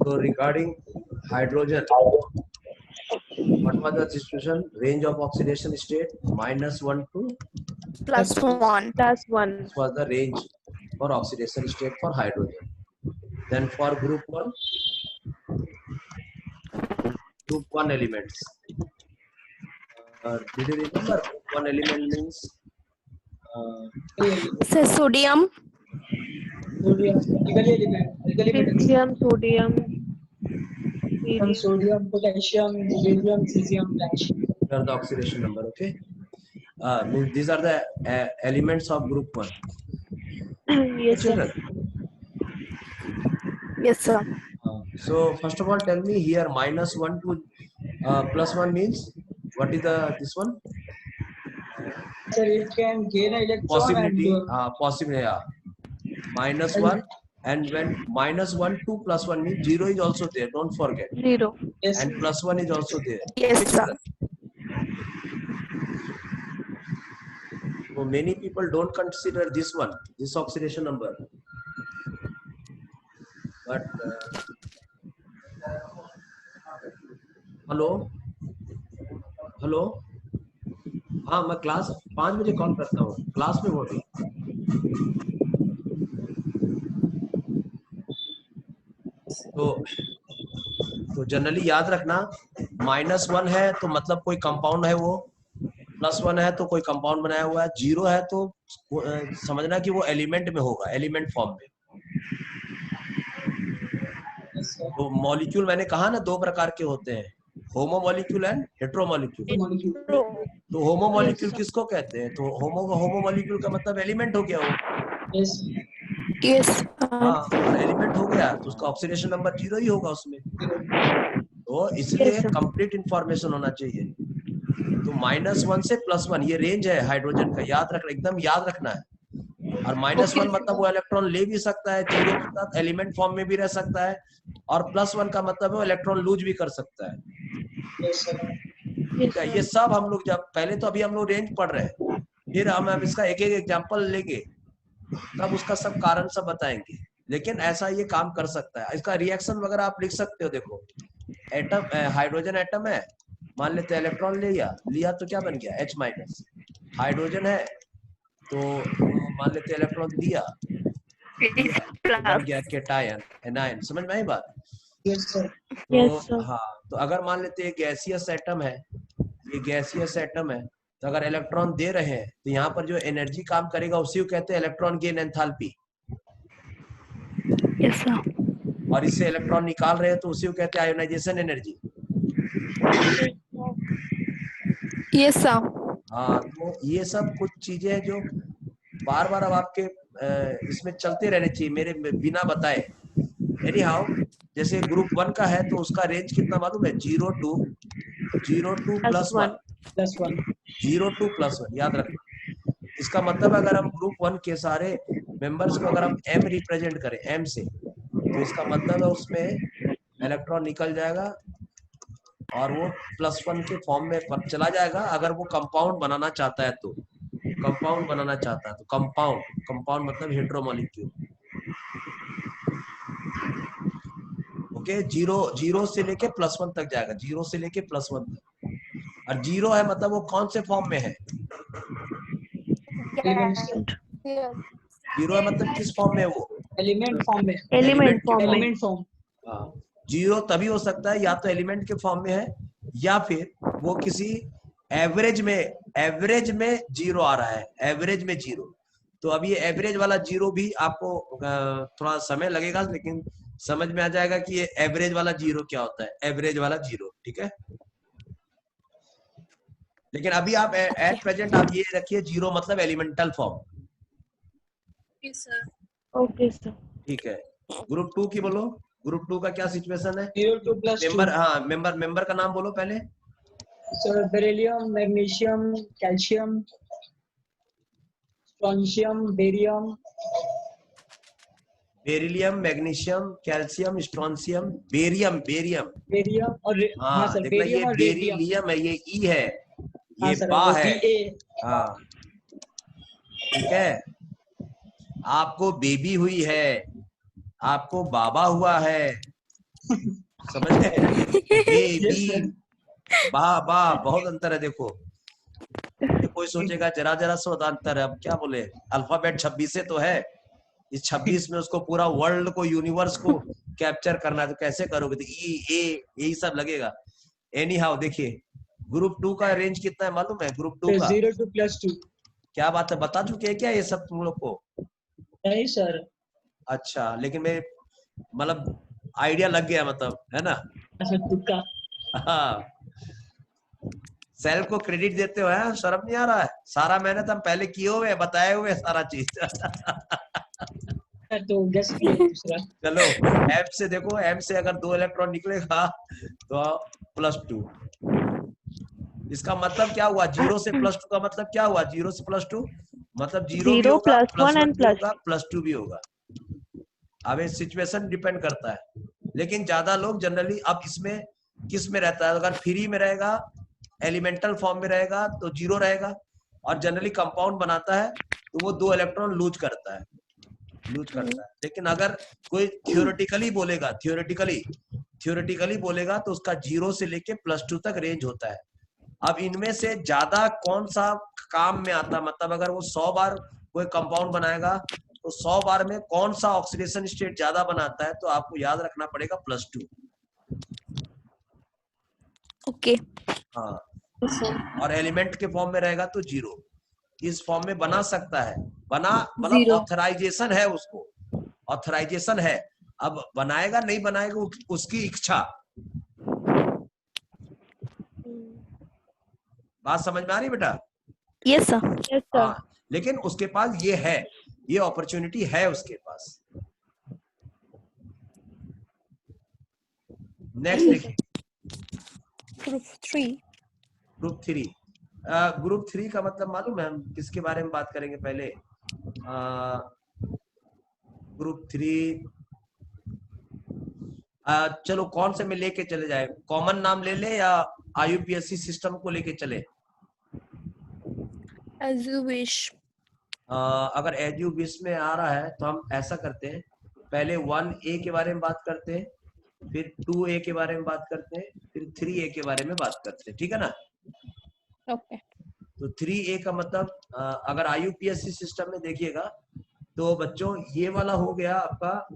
So regarding hydrogen, what was the situation? Range of oxidation state -1 to +1. this was the range for oxidation state for hydrogen. Then for group 1 elements. Did you remember group 1 element means? Say sodium. Sodium, Lithium, sodium, helium. sodium, potassium, magnesium, cesium, calcium. These are the oxidation number. Okay. Means these are the elements of group 1. Yes, sir. Children. Yes, sir. So first of all, tell me here -1 to +1 means what is this one? Sir, it can gain an electron Possibility. and Possible. Yeah. -1, and when -1 to +1 means 0 is also there. Don't forget. 0. yes, And +1 is also there. Yes, sir. So many people don't consider this one, this oxidation number. But hello हाँ, मैं class 5 बजे call करता हूँ, class में हो रही। तो generally याद रखना, -1 है तो मतलब कोई कंपाउंड है, वो +1 है तो कोई कंपाउंड बनाया हुआ है, 0 है तो समझना कि वो एलिमेंट में होगा, एलिमेंट फॉर्म में। तो मॉलिक्यूल मैंने कहा ना 2 प्रकार के होते हैं, होमो मॉलिक्यूल एंड हेटेरो मॉलिक्यूल। तो होमो मॉलिक्यूल किसको कहते हैं? तो होमो मॉलिक्यूल का मतलब एलिमेंट हो गया वो। Yes. हाँ, और एलिमेंट हो गया तो उसका ऑक्सीडेशन नंबर 0 ही होगा उसमें। तो इसलिए कंप्लीट इंफॉर्मेशन होना चाहिए। तो -1 से +1 ये रेंज है हाइड्रोजन का, याद रखना, एकदम याद रखना है। और -1 मतलब वो इलेक्ट्रॉन ले भी सकता है, 0 मतलब एलिमेंट फॉर्म में भी रह सकता है, और +1 का मतलब वो इलेक्ट्रॉन लूज भी कर सकता है। ठीक है, ये सब हम लोग जब पहले तो अभी हम लोग रेंज पढ़ रहे हैं, फिर हम इसका एक एक एग्जांपल लेंगे, तब उसका सब कारण सब बताएंगे। लेकिन ऐसा ये काम कर सकता है। इसका रिएक्शन वगैरह आप लिख सकते हो। देखो, एटम, हाइड्रोजन एटम है, मान लेते हैं इलेक्ट्रॉन लिया तो क्या बन गया H-। हाइड्रोजन है तो मान लेते हैं इलेक्ट्रॉन दिया तो बन गया केटायन, एनायन। समझ में आई बात? तो हाँ, तो अगर मान लेते हैं गैसियस एटम है, ये गैसियस एटम है, तो अगर इलेक्ट्रॉन दे रहे हैं तो यहाँ पर जो एनर्जी काम करेगा उसी को कहते हैं electron gain enthalpy. Yes, sir. और इससे इलेक्ट्रॉन निकाल रहे हैं तो उसी को कहते हैं आयोनाइजेशन एनर्जी। Yes, sir. हाँ, तो ये सब कुछ चीजें हैं जो बार बार अब आपके इसमें चलते रहने चाहिए मेरे बिना बताए। एनी हाउ, जैसे ग्रुप 1 का है तो उसका रेंज कितना मालूम है? 0 to +1। 0 to +1 याद रखना। इसका मतलब अगर हम ग्रुप 1 के सारे मेंबर्स को अगर हम M रिप्रेजेंट करें, M से, तो इसका मतलब है उसमें इलेक्ट्रॉन निकल जाएगा और वो +1 के फॉर्म में चला जाएगा। अगर वो कंपाउंड बनाना चाहता है तो, कंपाउंड बनाना चाहता है तो कंपाउंड मतलब हेटेरो मॉलिक्यूल। ओके, 0 से लेके +1 तक जाएगा, 0 से लेके +1 तक। और 0 है मतलब वो कौन से फॉर्म में है? 0 है मतलब किस फॉर्म में है वो? एलिमेंट फॉर्म में। Element form. हाँ, 0 तभी हो सकता है या तो एलिमेंट के फॉर्म में है, या फिर वो किसी एवरेज में 0 आ रहा है, एवरेज में 0। तो अब ये एवरेज वाला 0 भी आपको थोड़ा समय लगेगा, लेकिन समझ में आ जाएगा कि ये एवरेज वाला 0 क्या होता है। एवरेज वाला 0, ठीक है। लेकिन अभी आप एट प्रेजेंट आप ये रखिए 0 मतलब एलिमेंटल फॉर्म। Okay sir. ठीक है, ग्रुप 2 की बोलो। ग्रुप 2 का क्या सिचुएशन है? 0 to +2। मेंबर, हाँ, मेंबर का नाम बोलो पहले। Sir beryllium, magnesium, calcium, strontium, barium, magnesium, calcium, strontium, barium और हाँ सर, देखना, ये बेरिलियम है, ये ई है, ये सर, बा है। BA। हाँ, ठीक है। आपको बेबी हुई है, आपको बाबा हुआ है, समझ गए? ए Yes, बी, sir. वाह वाह, बहुत अंतर है। देखो ये कोई सोचेगा जरा जरा सा अंतर है, अब क्या बोले, अल्फाबेट 26 तो है, इस 26 में उसको पूरा वर्ल्ड को, यूनिवर्स को कैप्चर करना है, तो कैसे करोगे? तो ई ए यही सब लगेगा। एनी हाउ, देखिए ग्रुप 2 का रेंज कितना है मालूम है? ग्रुप 2 का 0 to +2. क्या बात है, बता चुके हैं क्या ये सब तुम लोग को? नहीं सर, अच्छा, लेकिन मैं मतलब आइडिया लग गया, मतलब है ना? ऐसा तुक्का. हाँ, सेल्फ को क्रेडिट देते हो, है शर्म नहीं आ रहा है? सारा मेहनत हम पहले किए हुए, बताए हुए सारा चीज। तो गेस किया दूसरा. चलो एम से देखो, एम से अगर 2 इलेक्ट्रॉन निकलेगा तो +2। इसका मतलब क्या हुआ? 0 से +2 का मतलब क्या हुआ? 0 से +2 मतलब 0 भी 0 होगा, +1 and +1 भी होगा, +2 भी होगा। अब ये सिचुएशन डिपेंड करता है, लेकिन ज्यादा लोग जनरली अब इसमें किस में रहता है, अगर फ्री में रहेगा, एलिमेंटल फॉर्म में रहेगा तो 0 रहेगा, और जनरली कंपाउंड बनाता है तो वो 2 इलेक्ट्रॉन लूज करता है, लेकिन अगर कोई थियोरेटिकली बोलेगा, थियोरेटिकली बोलेगा तो उसका 0 से लेके +2 तक रेंज होता है। अब इनमें से ज्यादा कौन सा काम में आता है, मतलब अगर वो 100 बार कोई कंपाउंड बनाएगा तो 100 बार में कौन सा ऑक्सीडेशन स्टेट ज्यादा बनाता है, तो आपको याद रखना पड़ेगा +2। Okay. हाँ, और एलिमेंट के फॉर्म में रहेगा तो 0। इस फॉर्म में बना सकता है, बना मतलब 0. ऑथराइजेशन है, उसको ऑथराइजेशन है। अब बनाएगा नहीं बनाएगा उसकी इच्छा। बात समझ में आ रही बेटा? Yes, sir. Yes, sir. हाँ, लेकिन उसके पास ये है, ये अपॉर्चुनिटी है उसके पास। नेक्स्ट देखिए, Group 3. ग्रुप 3। ग्रुप 3 का मतलब मालूम है हम किसके बारे में बात करेंगे पहले? ग्रुप 3, चलो कौन से में लेके चले जाए, कॉमन नाम ले ले या IUPAC सिस्टम को लेके चले? As you wish. अगर एज यू विश में आ रहा है तो हम ऐसा करते हैं, पहले 1A के बारे में बात करते हैं, फिर 2A के बारे में बात करते हैं, फिर 3A के बारे में बात करते हैं, ठीक है ना? Okay. तो 3A का मतलब अगर IUPAC सिस्टम में देखिएगा तो बच्चों ये वाला हो गया आपका,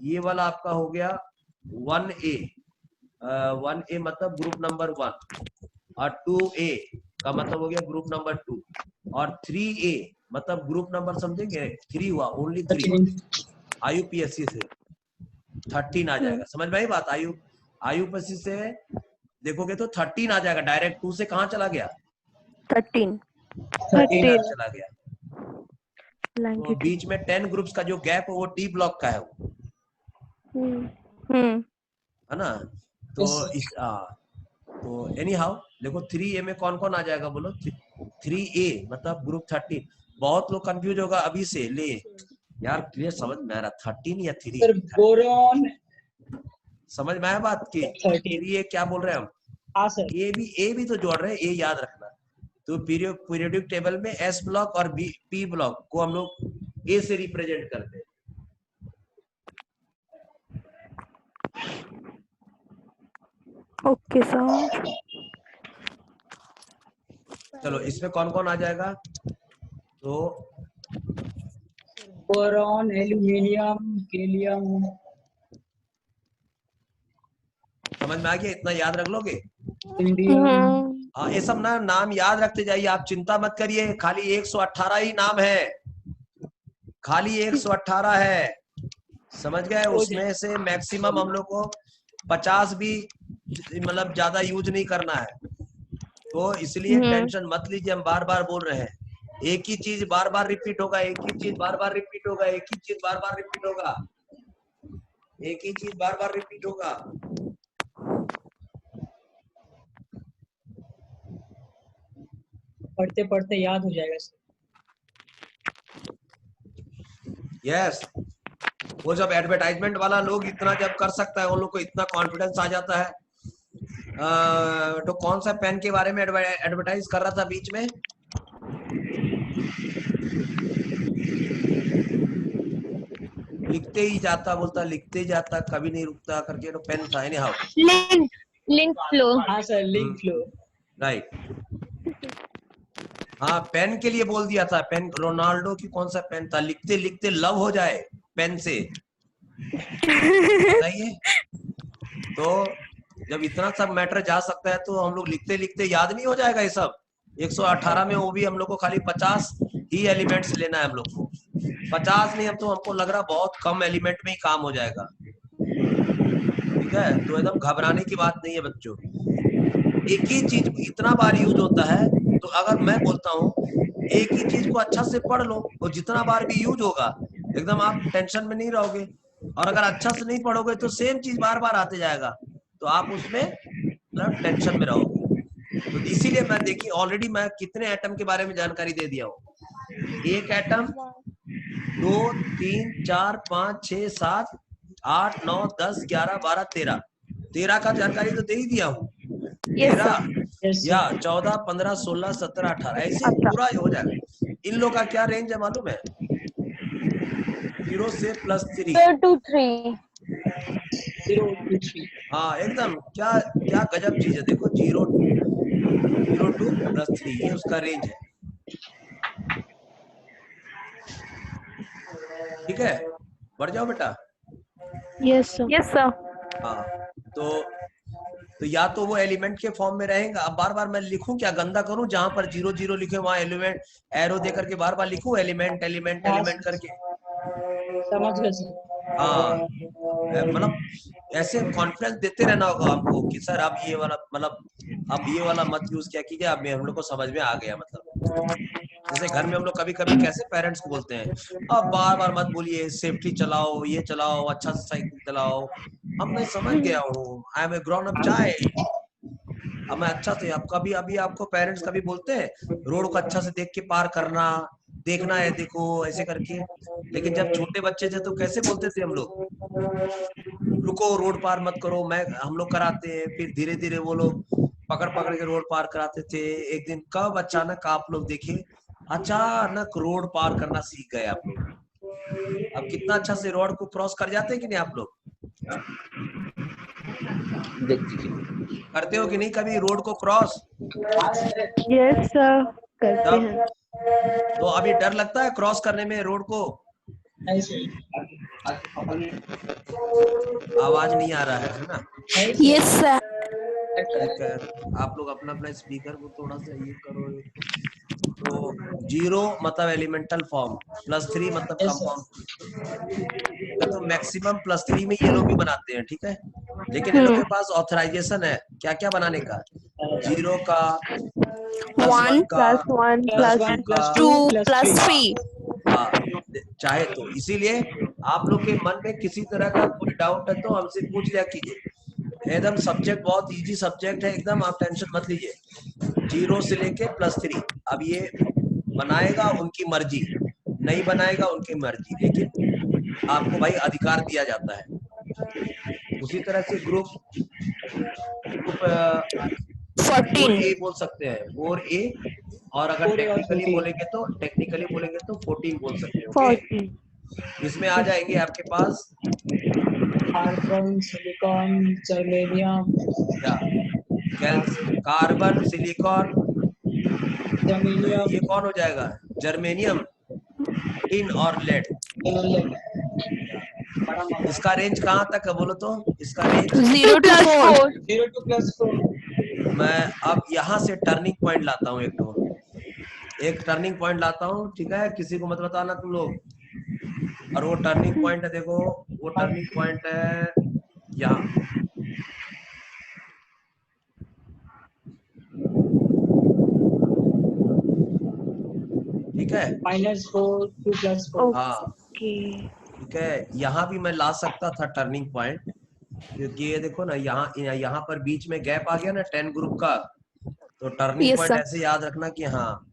ये वाला आपका हो गया 1A। 1A मतलब ग्रुप नंबर 1, और 2A का मतलब हो गया ग्रुप नंबर 2, और 3A मतलब ग्रुप नंबर समझेंगे 3 हुआ, ओनली 3 IUPAC से 13 आ जाएगा। समझ में आई बात? IUPAC से देखोगे तो 13 आ जाएगा डायरेक्ट। 2 से कहाँ चला गया? 13. 13 चला गया। तो Blanket. बीच में 10 ग्रुप्स का जो गैप है वो D ब्लॉक का है वो, है ना? तो इस तो एनी हाउ देखो 3A में कौन कौन आ जाएगा बोलो? 3A मतलब ग्रुप 13। बहुत लोग कंफ्यूज होगा अभी से, ले यार क्लियर समझ में आ रहा 13 या 3? सर बोरॉन समझ में आया बात की 3A क्या बोल रहे हैं हम? हाँ सर। ए भी तो जोड़ रहे हैं, ए याद रखना। तो पीरियोडिक टेबल में S ब्लॉक और P ब्लॉक को हम लोग A से रिप्रेजेंट करते हैं। Okay, sir. चलो इसमें कौन कौन आ जाएगा? तो बोरॉन, एल्यूमिनियम, गैलियम। समझ में आ गया? इतना याद रख लोगे? इंडियम। हाँ, ये सब ना नाम याद रखते जाइए, आप चिंता मत करिए। खाली 118 ही नाम है, खाली 118 है, समझ गए? उसमें से मैक्सिमम हम लोग को 50 भी मतलब ज्यादा यूज नहीं करना है, तो इसलिए टेंशन मत लीजिए। हम बार बार बोल रहे हैं, एक ही चीज बार बार रिपीट होगा, एक ही चीज बार बार रिपीट होगा, एक ही चीज बार बार रिपीट होगा, एक ही चीज बार बार रिपीट होगा। पढ़ते पढ़ते याद हो जाएगा सर। यस, वो जब एडवर्टाइजमेंट वाला लोग इतना जब कर सकता है, उन लोग को इतना कॉन्फिडेंस आ जाता है। तो कौन सा पेन के बारे में एडवर्टाइज कर रहा था बीच में? लिखते ही जाता, बोलता लिखते ही जाता, कभी नहीं रुकता करके तो पेन था। Any how, Link flow. हाँ सर, लिंक फ्लो। राइट। हाँ, पेन के लिए बोल दिया था। पेन रोनाल्डो की कौन सा पेन था, लिखते लिखते लव हो जाए पेन से, बताइए। तो जब इतना सब मैटर जा सकता है तो हम लोग लिखते लिखते याद नहीं हो जाएगा ये सब। 118 में वो भी हम लोग को खाली 50 ही एलिमेंट्स लेना है हम लोग को। 50 नहीं, हम तो हमको लग रहा बहुत कम एलिमेंट में ही काम हो जाएगा। ठीक है, तो एकदम घबराने की बात नहीं है बच्चों। एक ही चीज इतना बार यूज होता है, तो अगर मैं बोलता हूँ एक ही चीज को अच्छा से पढ़ लो, और जितना बार भी यूज होगा एकदम आप टेंशन में नहीं रहोगे। और अगर अच्छा से नहीं पढ़ोगे तो सेम चीज बार बार आते जाएगा, तो आप उसमें मतलब टेंशन में रहोगे। तो इसीलिए मैं देखिए ऑलरेडी मैं कितने एटम के बारे में जानकारी दे दिया हूँ। एक एटम, 2 3 4 5 6 7 8 9 10 11 12 13 का जानकारी तो दे ही दिया हूँ। 13 या 14 15 16 17 18 ऐसे पूरा हो जाएगा। इन लोग का क्या रेंज है मालूम है? 0 से +3। 0 to 3. 0 to 3। हाँ एकदम, क्या क्या गजब चीज है। देखो 0 to +3 ये उसका रेंज है। ठीक है, बढ़ जाओ बेटा। Yes sir. Yes, sir. हाँ, तो या तो वो एलिमेंट के फॉर्म में रहेगा। अब बार बार मैं लिखूं क्या, गंदा करूं? जहां पर 0 0 लिखे वहां एलिमेंट एरो दे करके बार बार लिखूं एलिमेंट एलिमेंट एलिमेंट करके? समझ गए सर। हाँ, मतलब ऐसे कॉन्फिडेंस देते रहना होगा आपको कि सर अब ये वाला मतलब अब ये वाला मत यूज क्या कीजिए। अब हम लोग को समझ में आ गया। मतलब जैसे घर में हम लोग कभी कभी कैसे पेरेंट्स को बोलते हैं, अब बार बार मत बोलिए, सेफ्टी चलाओ, ये चलाओ, अच्छा से साइकिल चलाओ। अब मैं समझ गया हूँ, I am a grown up child. अब मैं अच्छा से, अब कभी अभी आपको पेरेंट्स कभी बोलते हैं रोड को अच्छा से देख के पार करना, देखना है, देखो ऐसे करके। लेकिन जब छोटे बच्चे थे तो कैसे बोलते थे हम लोग, रुको रोड पार मत करो, हम लोग कराते हैं। फिर धीरे धीरे वो लोग पकड़ पकड़ के रोड पार कराते थे। एक दिन कब अचानक आप लोग देखिए, अचानक रोड पार करना सीख गए आप लोग। अब कितना अच्छा से रोड को क्रॉस कर जाते हैं कि नहीं आप लोग? करते हो कि नहीं कभी रोड को क्रॉस? Yes sir. करते तब हैं। तो अभी डर लगता है क्रॉस करने में रोड को? आवाज नहीं आ रहा है ना? Yes, sir. ठीक है, आप लोग अपना अपना स्पीकर को थोड़ा सा ये करो। तो 0 मतलब एलिमेंटल फॉर्म, +3 मतलब कंपाउंड। तो मैक्सिमम +3 में ये लोग भी बनाते हैं। ठीक है, लेकिन इन लोग के पास ऑथराइजेशन है क्या क्या बनाने का, 0 का, +1 का, +1 +1 का, +2 +3. हाँ, चाहे तो। इसीलिए आप लोग के मन में किसी तरह का कोई डाउट है तो हमसे पूछ लिया कीजिए। एकदम सब्जेक्ट बहुत इजी सब्जेक्ट है, एकदम आप टेंशन मत लीजिए। 0 से लेके +3। अब ये बनाएगा उनकी मर्जी, नहीं बनाएगा उनकी मर्जी, लेकिन आपको भाई अधिकार दिया जाता है। उसी तरह से ग्रुप 4A बोल सकते हैं, 4A। और अगर 4A और टेक्निकली 14 बोलेंगे तो 14 बोल सकते हैं। 14. इसमें आ जाएंगे आपके पास carbon, silicon, germanium, carbon, silicon, germanium, ये कौन हो जाएगा, जर्मेनियम, टिन और लेड। इसका रेंज कहाँ तक है बोलो तो? इसका रेंज 0 to 4. 0 to +4। मैं अब यहाँ से टर्निंग पॉइंट लाता हूँ, एक टर्निंग पॉइंट लाता हूँ। ठीक है, किसी को मत बताना तुम लोग। और वो टर्निंग पॉइंट है, देखो वो टर्निंग पॉइंट है यहाँ। ठीक है, -4 to +4। हाँ ठीक है, यहाँ भी मैं ला सकता था टर्निंग पॉइंट, क्योंकि ये देखो ना यहाँ पर बीच में गैप आ गया ना 10 ग्रुप का। तो टर्निंग Yes, पॉइंट sir. ऐसे याद रखना कि हाँ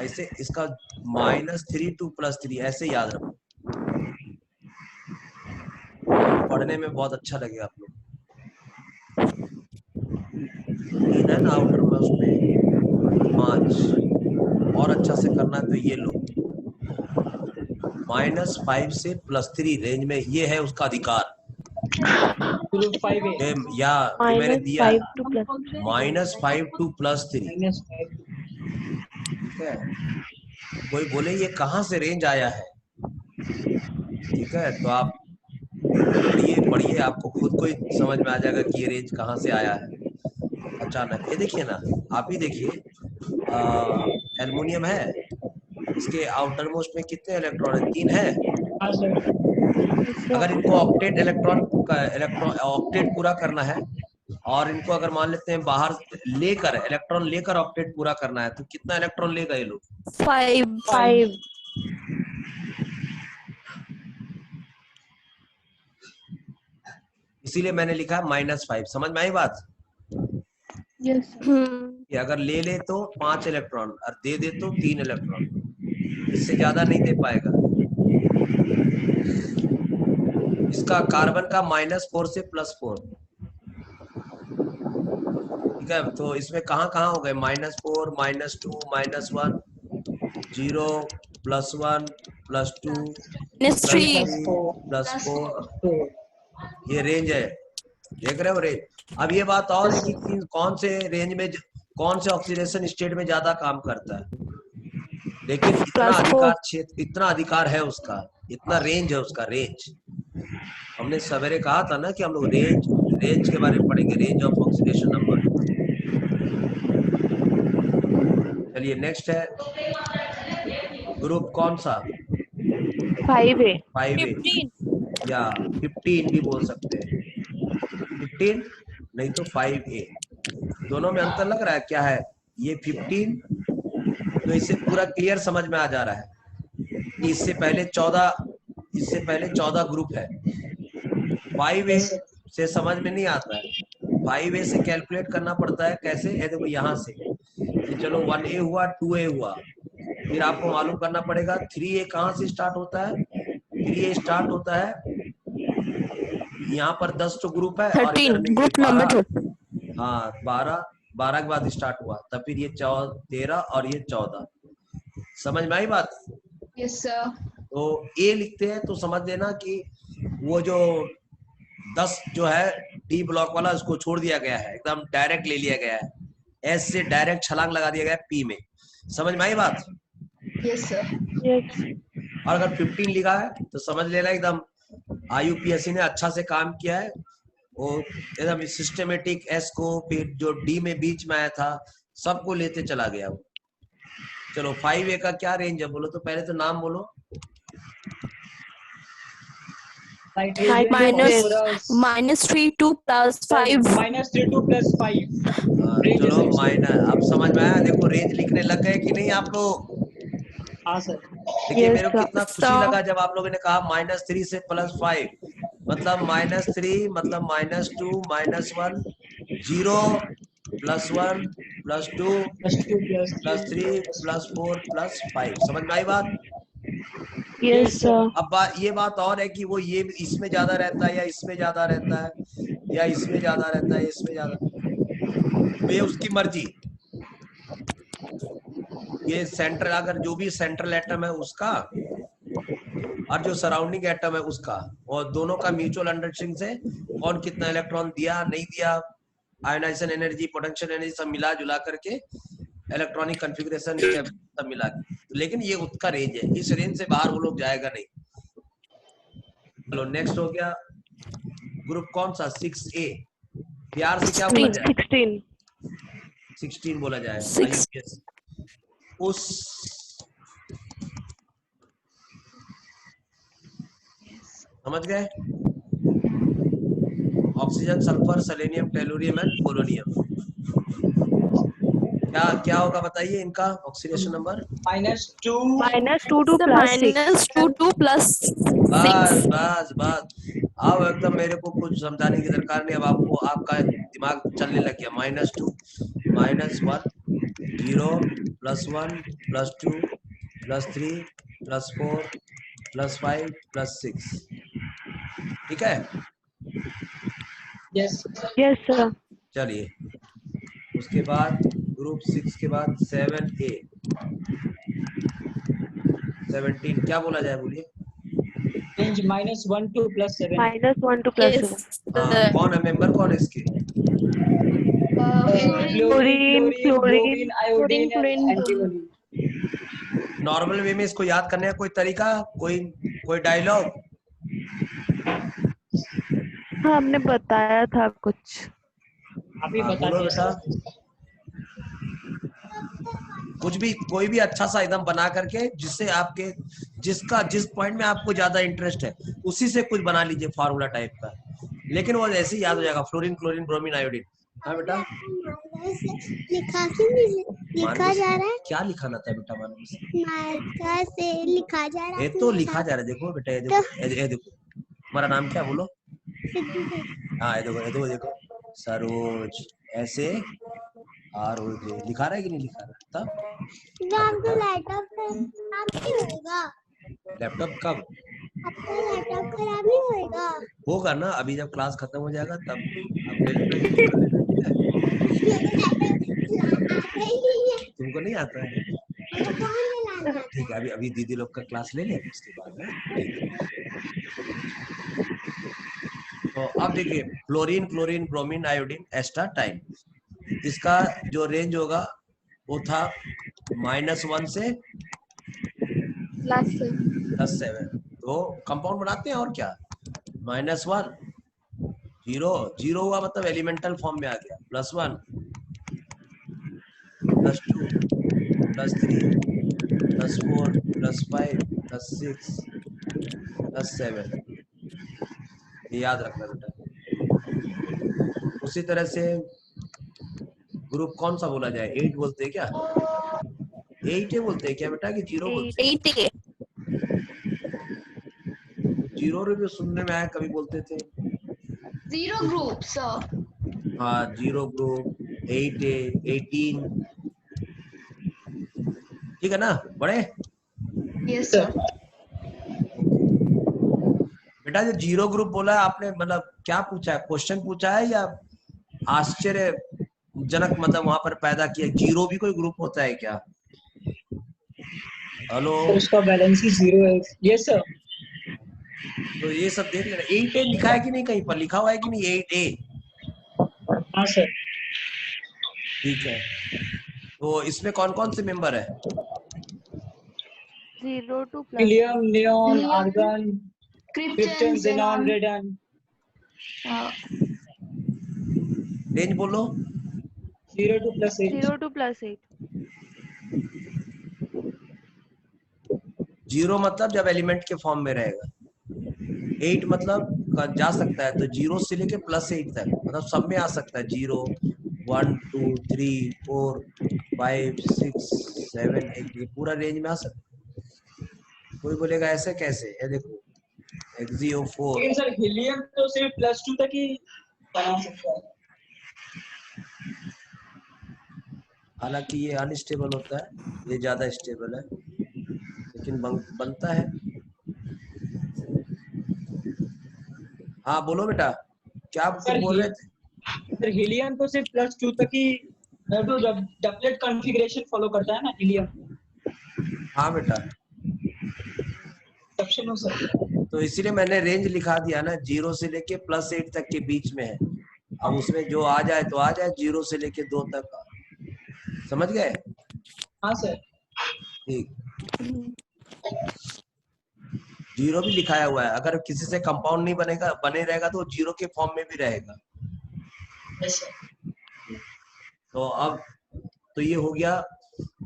ऐसे इसका -3 to +3 ऐसे याद रखो। पढ़ने में बहुत अच्छा लगेगा आप लोग। है ना आउटर में उसमें 5 और अच्छा से करना है तो ये लो। -5 से +3 रेंज में, ये है उसका अधिकार। ग्रुप 5A या जो मैंने दिया -5 to +3. -5 to +3, -5 ठीक है। कोई बोले ये कहाँ से रेंज आया है, ठीक है, तो आप पढ़िए, आपको खुद को ही समझ में आ जाएगा कि ये रेंज कहाँ से आया है अचानक। ये देखिए ना, आप ही देखिए, एल्युमिनियम है, इसके आउटर मोस्ट में कितने इलेक्ट्रॉन है? 3 है। हाँ सर अगर इनको ऑक्टेट पूरा करना है, और इनको अगर मान लेते हैं बाहर लेकर इलेक्ट्रॉन लेकर ऑक्टेट पूरा करना है, तो कितना इलेक्ट्रॉन लेगा ये लोग? 5. इसीलिए मैंने लिखा -5। समझ में आई बात? Yes. कि अगर ले ले तो 5 इलेक्ट्रॉन और दे दे तो 3 इलेक्ट्रॉन, इससे ज्यादा नहीं दे पाएगा। इसका कार्बन का -4 से +4, ठीक है। तो इसमें कहाँ हो गए? -4, -2, -1, 0, +1, +2, -3. +4। ये रेंज है, देख रहे हो रेंज। अब ये बात और है कि कौन से रेंज में कौन से ऑक्सीडेशन स्टेट में ज्यादा काम करता है, लेकिन इतना अधिकार है उसका, इतना रेंज है उसका, रेंज। हमने सवेरे कहा था ना कि हम लोग रेंज के बारे में पढ़ेंगे, रेंज ऑफ ऑक्सीडेशन नंबर। चलिए नेक्स्ट है ग्रुप कौन सा? 5A. 5A 15. या 15 भी बोल सकते हैं। 15 नहीं तो 5A, दोनों में अंतर लग रहा है क्या है? ये 15 तो इससे पूरा क्लियर समझ में आ जा रहा है कि इससे पहले 14 ग्रुप है। 5A से समझ में नहीं आता है। 5A से कैलकुलेट करना पड़ता है। कैसे है? देखो यहाँ से कि चलो 1A हुआ, 2A हुआ, फिर आपको मालूम करना पड़ेगा 3A कहाँ से स्टार्ट होता है। 3A स्टार्ट होता है यहाँ पर 10 तो ग्रुप है, और 13. Group number 2. हाँ 12 के बाद स्टार्ट हुआ, तब फिर ये 13 और ये 14। समझ में आई बात? Yes sir. तो ए लिखते हैं तो समझ लेना कि वो जो 10 जो है डी ब्लॉक वाला, उसको छोड़ दिया गया है, एकदम डायरेक्ट ले लिया गया है। एस से डायरेक्ट छलांग लगा दिया गया है पी में। समझ में आई बात? Yes sir. Yes. और अगर 15 लिखा है तो समझ लेना एकदम IUPAC ने अच्छा से काम किया है, वो एकदम सिस्टमेटिक एस को, फिर जो डी में बीच में आया था सबको लेते चला गया वो। चलो 5A का क्या रेंज है बोलो तो, पहले तो नाम बोलो। -3 to +5. -3 to +5 चलो माइनस, अब समझ में आया? देखो रेंज लिखने लग गए कि नहीं आप लोग? हाँ सर। देखिए Yes, मेरे को sir. कितना खुशी लगा जब आप लोगों ने कहा -3 से +5, मतलब -3 मतलब -2 -1 0 +1 +2 +3 +4 +5। समझ में आई बात? Yes, sir. अब ये बात और है कि वो ये इसमें ज्यादा रहता है या इसमें ज्यादा रहता है या इसमें ज्यादा रहता है, इसमें ज्यादा, ये उसकी मर्जी। ये सेंट्रल, अगर जो भी सेंट्रल एटम है उसका और जो सराउंडिंग एटम है उसका, और दोनों का म्यूचुअल अंडरस्टैंडिंग से कौन कितना इलेक्ट्रॉन दिया नहीं दिया, आयोनाइजेशन एनर्जी, पोटेंशियल एनर्जी सब मिला जुला करके इलेक्ट्रॉनिक कॉन्फ़िगरेशन सब मिला के। लेकिन ये उसका रेंज है, इस रेंज से बाहर वो लोग जाएगा नहीं। चलो नेक्स्ट हो गया ग्रुप कौन सा? 6A। प्यार से क्या बोला जाए? 16. 16 बोला जाए। 6. उस समझ गए? Oxygen, sulphur, selenium, tellurium and polonium. क्या होगा बताइए इनका ऑक्सीडेशन नंबर? -2 -2 to +6. -2 to +6. बस अब एकदम मेरे को कुछ समझाने की दरकार नहीं। अब आपको आपका दिमाग चलने लग गया। -2 -1 0 +1 +2 +3 +4 +5 +6। ठीक है? Yes Yes, sir. चलिए उसके बाद ग्रुप 6 के बाद 7A 17 क्या बोला जाए बोलिए? Range -1 to +7. -1 to +7. कौन है मेंबर, कौन है इसके? Fluorine, bromine, iodine and chlorine. antimony. Normal way में इसको याद करने का कोई तरीका, कोई डायलॉग? हाँ, हमने बताया था कुछ। आप ही बता बोलो दीजिए बेटा। सर। कुछ भी, कोई भी अच्छा सा एकदम बना करके, जिससे आपके जिस पॉइंट में आपको ज्यादा इंटरेस्ट है उसी से कुछ बना लीजिए फार्मूला टाइप का, लेकिन वो ऐसे ही याद हो जाएगा। Fluorine, chlorine, bromine, iodine. हाँ बेटा, लिखा जा रहा है। क्या लिखाना था बेटा? मानो मार्कर से लिखा जा रहा है। ये तो लिखा जा रहा है, देखो बेटा, ये देखो हमारा नाम क्या है बोलो? हाँ, ये देखो सरोज, ऐसे ROJ लिखा रहा है कि नहीं लिखा रहा? तब आपका लैपटॉप खराब नहीं होगा? लैपटॉप कब आपका लैपटॉप खराब नहीं होगा? होगा ना, अभी जब क्लास खत्म हो जाएगा तब आप ले लेना, यूज कर लेना, ठीक है? तुमको नहीं आता है? ठीक है, अभी दीदी लोग का क्लास ले लें, उसके बाद में ठीक है। तो अब देखिए, फ्लोरीन, क्लोरीन, ब्रोमीन, आयोडीन, एस्टाटाइन, इसका जो रेंज होगा वो था -1 से +7। तो कंपाउंड बनाते हैं और क्या, -1 0 हुआ मतलब एलिमेंटल फॉर्म में आ गया, +1 +2 +3 +4 +5 +6 +7, ये याद रखना बेटा। उसी तरह से ग्रुप कौन सा बोला जाए? 8 बोलते हैं क्या? 8 बोलते हैं क्या बेटा कि 0 बोलते हैं? 8 0 रिव्यू सुनने में आया, कभी बोलते थे 0 group sir. हाँ 0 ग्रुप, 8A, 18, ठीक है ना बड़े? Yes sir. बेटा जो 0 ग्रुप बोला है आपने, मतलब क्या पूछा है? क्वेश्चन पूछा है या आश्चर्यजनक मतलब वहां पर पैदा किया? 0 भी कोई ग्रुप होता है क्या? हेलो, उसका बैलेंस ही 0 है। Yes sir. तो ये सब देख लेना। 8A लिखा है कि नहीं, कहीं पर लिखा हुआ है कि नहीं 8A? हाँ सर। ठीक है, तो इसमें कौन कौन से मेंबर है? 0 to helium, neon, Neon, argon, Krypton, krypton, xenon. xenon, radon. Range बोलो। 0 to +8। 0 to +8। 0 मतलब जब एलिमेंट के फॉर्म में रहेगा, 8 मतलब जा सकता है, तो 0 से लेके +8 तक, मतलब सब में आ सकता है। 0 1 2 3 4 5 6 7 8, ये पूरा रेंज में आ सकता है। कोई बोलेगा ऐसे कैसे? ये देखो XeO4, लेकिन सर हीलियम तो सिर्फ +2 तक ही बना सकता है। हालांकि ये अनस्टेबल होता है, ये ज्यादा स्टेबल है, लेकिन बनता है। हाँ बोलो बेटा, क्या आप कुछ बोल रहे थे? सर हीलियम तो सिर्फ +2 तक ही तो डबलेट कॉन्फ़िगरेशन फॉलो करता है ना हीलियम। हाँ बेटा, सबसे हो सकता है। तो इसीलिए मैंने रेंज लिखा दिया ना, 0 से लेके +8 तक के बीच में है। अब उसमें जो आ जाए तो आ जाए, 0 से लेके 2 तक, समझ गए? हाँ सर। ठीक, 0 भी लिखाया हुआ है, अगर किसी से कंपाउंड नहीं बने रहेगा तो 0 के फॉर्म में भी रहेगा। Yes sir. तो अब तो ये हो गया,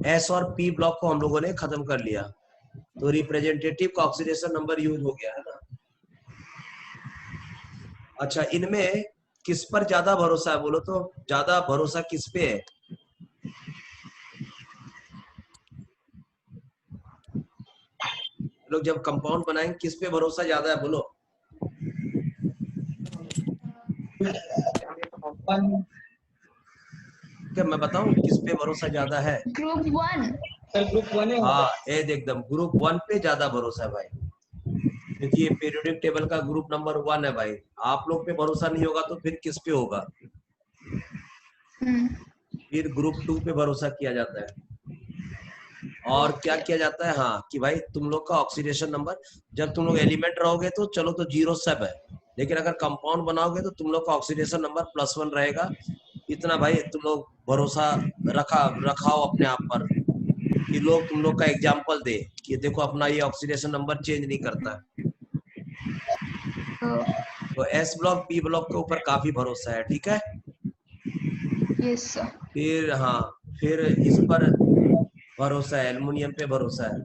S और P ब्लॉक को हम लोगों ने खत्म कर लिया, तो रिप्रेजेंटेटिव का ऑक्सीडेशन नंबर यूज हो गया है ना। अच्छा, इनमें किस पर ज्यादा भरोसा है बोलो तो? ज्यादा भरोसा किस पे है? लोग जब कंपाउंड बनाएंगे किस पे भरोसा ज्यादा है बोलो? क्या मैं बताऊं किस पे भरोसा ज्यादा है? Group 1. सर ग्रुप 1 है। हाँ, एकदम ग्रुप 1 पे ज्यादा भरोसा है भाई, क्योंकि ये पीरियोडिक टेबल का ग्रुप नंबर 1 है भाई। आप लोग पे भरोसा नहीं होगा तो फिर किस पे होगा? फिर ग्रुप 2 पे भरोसा किया जाता है। और क्या किया जाता है, हाँ, कि भाई तुम लोग का ऑक्सीडेशन नंबर, जब तुम लोग एलिमेंट रहोगे तो चलो तो 0 सब है, लेकिन अगर कंपाउंड बनाओगे तो तुम लोग का ऑक्सीडेशन नंबर +1 रहेगा। इतना भाई तुम लोग भरोसा रखाओ अपने आप पर कि लोग तुम लोग का एग्जाम्पल दे कि देखो अपना ये ऑक्सीडेशन नंबर चेंज नहीं करता है। तो एस ब्लॉक पी ब्लॉक के ऊपर काफी भरोसा है, ठीक है। Yes, sir. फिर हाँ, फिर इस पर भरोसा है, एल्युमिनियम पे भरोसा है,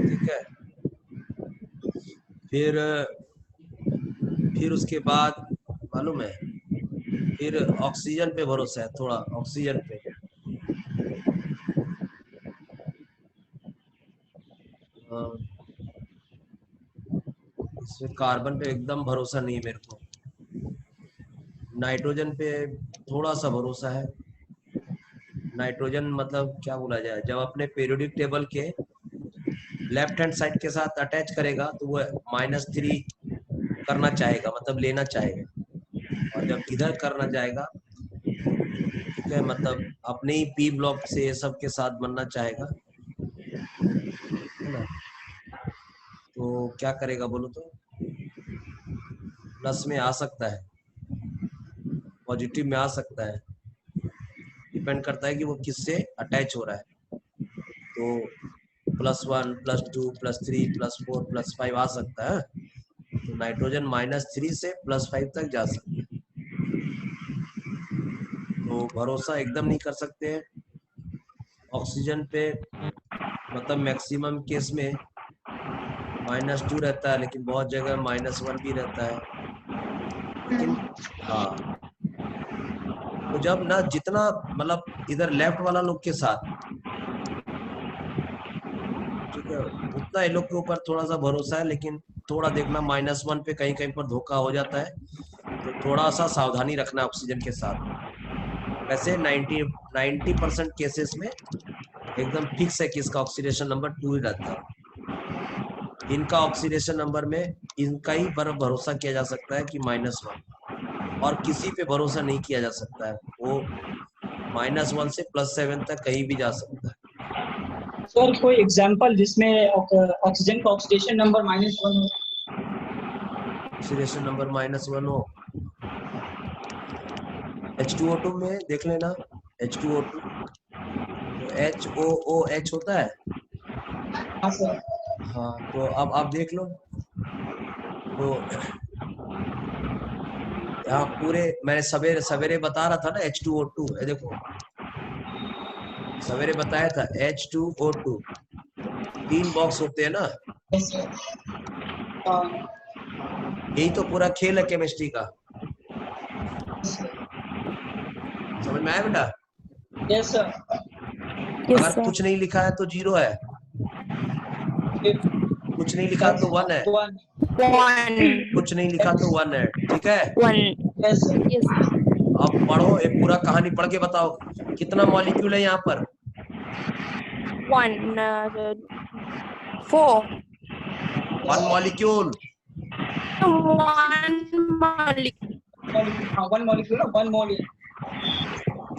ठीक है। फिर उसके बाद मालूम है, फिर ऑक्सीजन पे भरोसा है, थोड़ा ऑक्सीजन पे। इसमें कार्बन पे एकदम भरोसा नहीं है मेरे को। नाइट्रोजन पे थोड़ा सा भरोसा है। नाइट्रोजन मतलब क्या बोला जाए, जब अपने पीरियोडिक टेबल के लेफ्ट हैंड साइड के साथ अटैच करेगा तो वो -3 करना चाहेगा, मतलब लेना चाहेगा, और जब इधर करना चाहेगा, ठीक है, मतलब अपने ही पी ब्लॉक से ये सब के साथ बनना चाहेगा, है ना। तो क्या करेगा बोलो तो, प्लस में आ सकता है, पॉजिटिव में आ सकता है, डिपेंड करता है कि वो किससे अटैच हो रहा है। तो +1 +2 +3 +4 +5 आ सकता है। तो नाइट्रोजन -3 से +5 तक जा सकता है। तो भरोसा एकदम नहीं कर सकते हैं ऑक्सीजन पे, मतलब मैक्सिमम केस में -2 रहता है, लेकिन बहुत जगह -1 भी रहता है, लेकिन हाँ। तो जब ना जितना मतलब इधर लेफ्ट वाला लोग के साथ, ठीक है, उतना ये लोग के ऊपर थोड़ा सा भरोसा है, लेकिन थोड़ा देखना -1 पे कहीं कहीं पर धोखा हो जाता है, तो थोड़ा सा सावधानी रखना ऑक्सीजन के साथ। वैसे 90% केसेस में एकदम फिक्स है कि इसका ऑक्सीडेशन नंबर 2 ही रहता है। इनका ऑक्सीडेशन नंबर में इनका ही पर भरोसा किया जा सकता है कि -1, और किसी पे भरोसा नहीं किया जा सकता है। वो -1 से +7 तक कहीं भी जा सकता है। सर कोई एग्जांपल जिसमें ऑक्सीजन का ऑक्सीडेशन नंबर -1 हो? ऑक्सीडेशन नंबर -1 हो, H2O2 में देख लेना, H2O2 तो HOOH होता है। हाँ सर। हाँ, तो अब आप देख लो, तो यहाँ पूरे मैंने सवेरे सवेरे बता रहा था ना H2O2 है, देखो सवेरे बताया था H2O2 3 बॉक्स होते हैं ना, यस सर। यही तो पूरा खेल है केमिस्ट्री का। समझ में आया बेटा? Yes sir. Yes, अगर sir. कुछ नहीं लिखा है तो 0 है, कुछ नहीं लिखा तो 1 है, 1। 1. कुछ नहीं लिखा तो 1 है, ठीक है। 1. Yes sir. Yes, sir. अब पढ़ो, एक पूरा कहानी पढ़ के बताओ कितना मॉलिक्यूल है यहाँ पर। 1. 4. 1 मॉलिक्यूल। 1 molecule. हाँ 1 मॉलिक्यूल 1 मोल।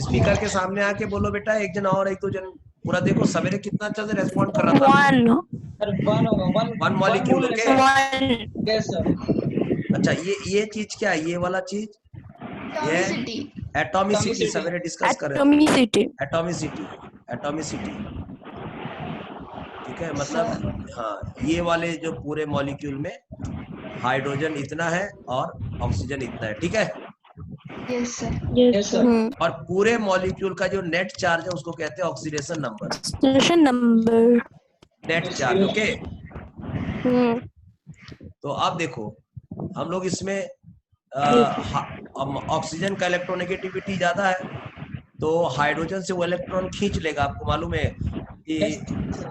स्पीकर के सामने आके बोलो बेटा, एक जन और एक दो जन पूरा देखो, सवेरे कितना अच्छा से रेस्पॉन्ड कर रहा था। 1. सर 1 होगा 1 मॉलिक्यूल, ओके। 1. Yes sir. अच्छा, ये चीज क्या है, ये वाला चीज, ये Toxicity. एटॉमिसिटी, सवेरे डिस्कस कर रहे थे। Atomicity. एटॉमिसिटी, ठीक है, मतलब हाँ, ये वाले जो पूरे मॉलिक्यूल में हाइड्रोजन इतना है और ऑक्सीजन इतना है, ठीक है। Yes, sir. Yes sir. और पूरे मॉलिक्यूल का जो नेट चार्ज है उसको कहते हैं oxidation number, Oxidation number. Net charge, okay. Hmm. तो आप देखो, हम लोग इसमें ऑक्सीजन का इलेक्ट्रोनेगेटिविटी ज्यादा है, तो हाइड्रोजन से वो इलेक्ट्रॉन खींच लेगा। आपको मालूम है कि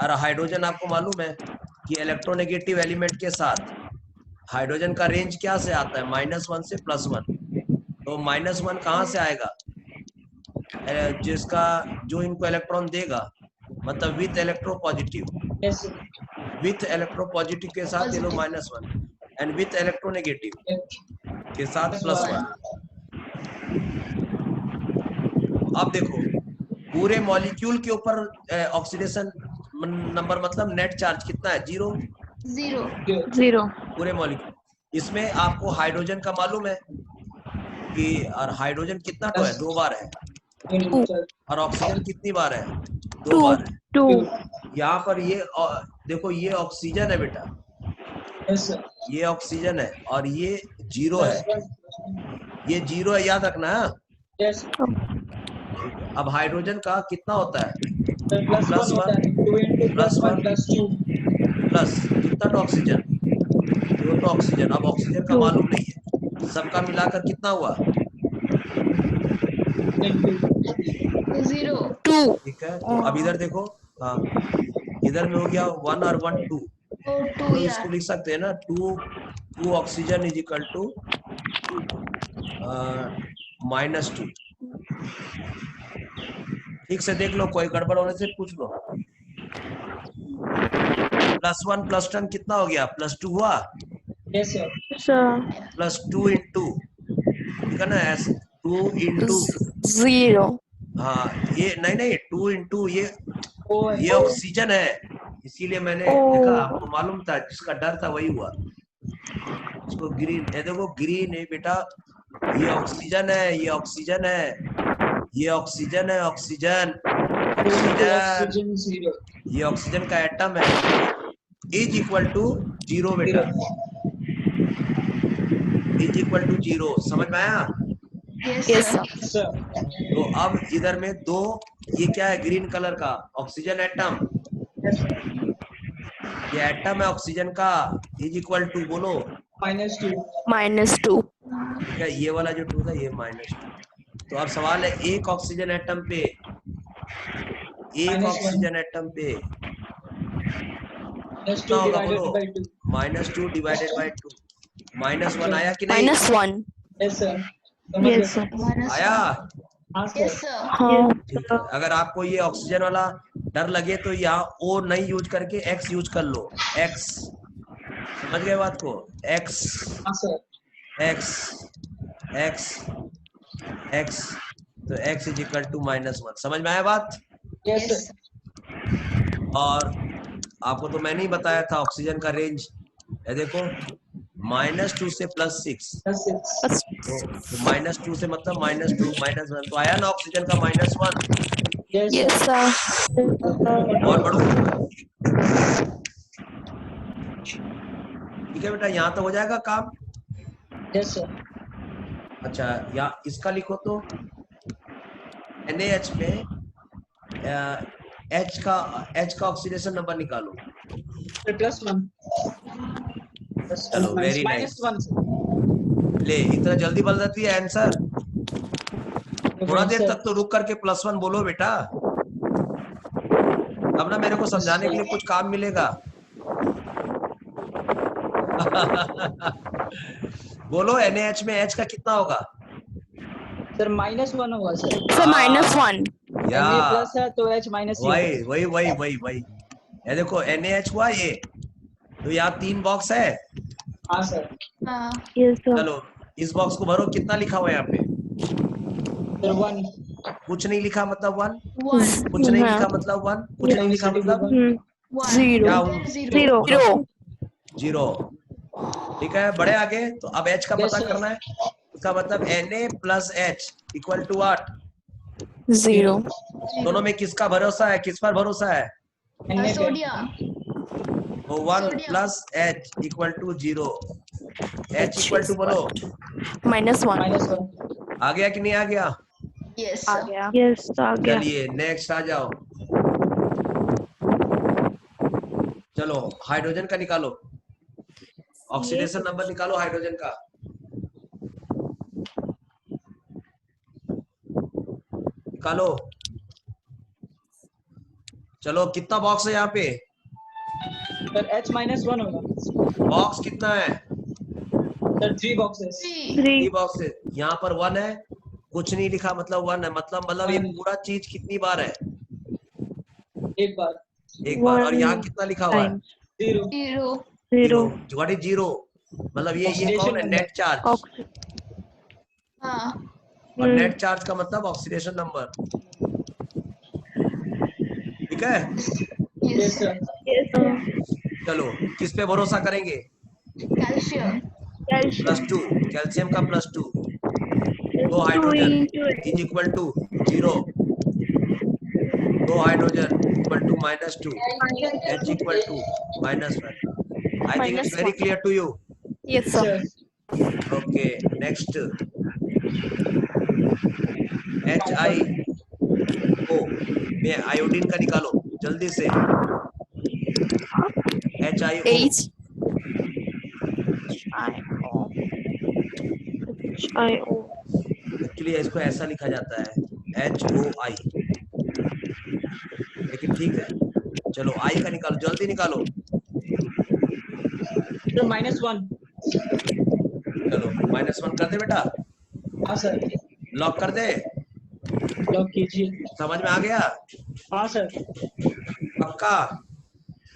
और हाइड्रोजन, आपको मालूम है कि इलेक्ट्रोनेगेटिव एलिमेंट के साथ हाइड्रोजन का रेंज क्या से आता है, -1 से +1। तो -1 कहाँ से आएगा, जिसका जो इनको इलेक्ट्रॉन देगा, मतलब with electropositive, yes with electropositive के साथ ये लोग -1, एंड विथ इलेक्ट्रोनेगेटिव के साथ +1। अब देखो, पूरे मॉलिक्यूल के ऊपर ऑक्सीडेशन नंबर मतलब नेट चार्ज कितना है? 0। 0. 0. पूरे मॉलिक्यूल। इसमें आपको हाइड्रोजन का मालूम है कि, और हाइड्रोजन कितना तो है? 2 बार है। और ऑक्सीजन कितनी बार है? 2 बार है। 2. यहाँ पर ये देखो, ये ऑक्सीजन है बेटा, Yes, sir. ये ऑक्सीजन है और ये 0 है, ये 0 है, याद रखना है। Yes. अब हाइड्रोजन का कितना होता है? Sir, plus Plus 1 होता one. है. 2 into Plus plus 1 one. plus 2. Plus कितना तो ऑक्सीजन? 2 तो ऑक्सीजन। अब ऑक्सीजन का 2. मालूम नहीं है, सबका मिलाकर कितना हुआ? Into 0. 2. ठीक है, तो अब इधर देखो, हाँ, इधर में हो गया 1 और 1 2, Oh, 2, तो yeah. इसको लिख सकते हैं ना, 2 ऑक्सीजन इज इक्वल टू -2। ठीक से देख लो, कोई गड़बड़ होने से पूछ लो। +1 + 10 कितना हो गया? +2 हुआ। yes, sir. Sir. +2 इंटू, ठीक है ना, 2 इंटू, 0. हाँ, ये नहीं 2 इंटू ये Oh, and ये ऑक्सीजन है, इसीलिए मैंने देखा, आपको मालूम था, जिसका डर था वही हुआ। इसको ग्रीन, ये देखो ग्रीन है बेटा, ये ऑक्सीजन है, ये ऑक्सीजन है, ये ऑक्सीजन है, ऑक्सीजन, ऑक्सीजन, oxygen 0. ये ऑक्सीजन का एटम है, इज इक्वल टू 0 बेटा, इज इक्वल टू 0। समझ में आया? Yes, Yes, sir. sir. Sir. तो अब इधर में 2, ये क्या है? ग्रीन कलर का ऑक्सीजन एटम, Yes, sir. ये एटम है ऑक्सीजन का, इज इक्वल टू, बोलो। -2. -2. ठीक है, ये वाला जो 2 था, ये -2। तो अब सवाल है, एक ऑक्सीजन एटम पे, एक -1. ऑक्सीजन एटम पे -2 कितना होगा? divided बोलो। by 2. -2 डिवाइडेड बाई 2, -1 आया कि नहीं? -1. Yes, sir. Yes, sir. Minus आया? 1. हाँ, sir. Yes, sir. हाँ. ठीक है। अगर आपको ये ऑक्सीजन वाला डर लगे तो यहाँ O नहीं यूज करके X यूज कर लो, X। समझ गए बात को? X, हाँ, sir. X, X, X, तो X इज इक्वल टू -1। समझ में आया बात? Yes, Yes, sir. sir. और आपको तो मैंने ही बताया था ऑक्सीजन का रेंज, ये देखो, -2 से +6, Plus 6. तो -2 से मतलब -2 -1, तो आया ना ऑक्सीजन का -1। Yes, Yes, sir. sir. और बढ़ो, ठीक है बेटा, यहाँ तो हो जाएगा काम। Yes, sir. अच्छा, या इसका लिखो तो, NaH में H का ऑक्सीडेशन नंबर निकालो। Sir, +1. चलो, very nice। -1, sir. ले, इतना जल्दी बदल देती है आंसर? थोड़ा देर Sir. तक तो रुक करके +1 बोलो बेटा, अब ना मेरे को समझाने के लिए कुछ काम मिलेगा। बोलो, NaH में H का कितना होगा? Sir, -1 होगा, sir. Sir, -1. या Na plus है तो H minus वही वही वही वही वही, ये देखो NaH हुआ ये, तो यहाँ 3 बॉक्स है। हाँ, sir. Yes, sir. चलो, इस बॉक्स को भरो, कितना लिखा हुआ है यहाँ पे? Sir, 1. कुछ नहीं लिखा मतलब 1, 1. कुछ नहीं हाँ। लिखा मतलब 1, कुछ नहीं लिखा मतलब 1. 0. क्या? Then 0. 0. 0। ठीक है, बढ़े आगे। तो अब H का Yes, पता sir. करना है, इसका मतलब Na plus H equal to 8। 0. दोनों में किसका भरोसा है, किस पर भरोसा है? Na पे. Sodium. तो 1 Sodium. Plus H equal to 0। H equal to बोलो, -1. -1. आ गया कि नहीं आ गया? Yes, आ sir. गया. Yes, आ गया. चलिए नेक्स्ट आ जाओ। चलो, हाइड्रोजन का निकालो, ऑक्सीडेशन नंबर निकालो हाइड्रोजन का। निकालो। चलो, कितना बॉक्स है यहाँ पे? Sir, H -1 होगा. बॉक्स कितना है? Sir, 3 boxes. 3. 3. 3 बॉक्स है, यहाँ पर 1 है, कुछ नहीं लिखा मतलब 1 है, मतलब ये पूरा चीज कितनी बार है? एक बार. एक बार। और 1 यहाँ कितना लिखा हुआ है? times 0. 0. 0. What is 0? मतलब ये Oxidation कौन है? number. Net charge. Oxy. हाँ. और नेट चार्ज का मतलब ऑक्सीडेशन नंबर। ठीक है, Yes, sir. Yes, sir. चलो किस पे भरोसा करेंगे? Calcium. +2, कैल्शियम का +2, 2 2 hydrogen into is equal to 0, 2 hydrogen equal to -2, H equal to -1. I think it's very -1. clear to you. Yes, sir. Sir. Okay, next HiO में iodine का निकालो जल्दी से। HiO H I O. Actually इसको ऐसा लिखा जाता है HOI, लेकिन ठीक है चलो I का निकालो, जल्दी निकालो। Sir, -1. चलो -1 कर दे बेटा, हाँ सर, लॉक कर दे। लॉक कीजिए। समझ में आ गया? हाँ सर, पक्का?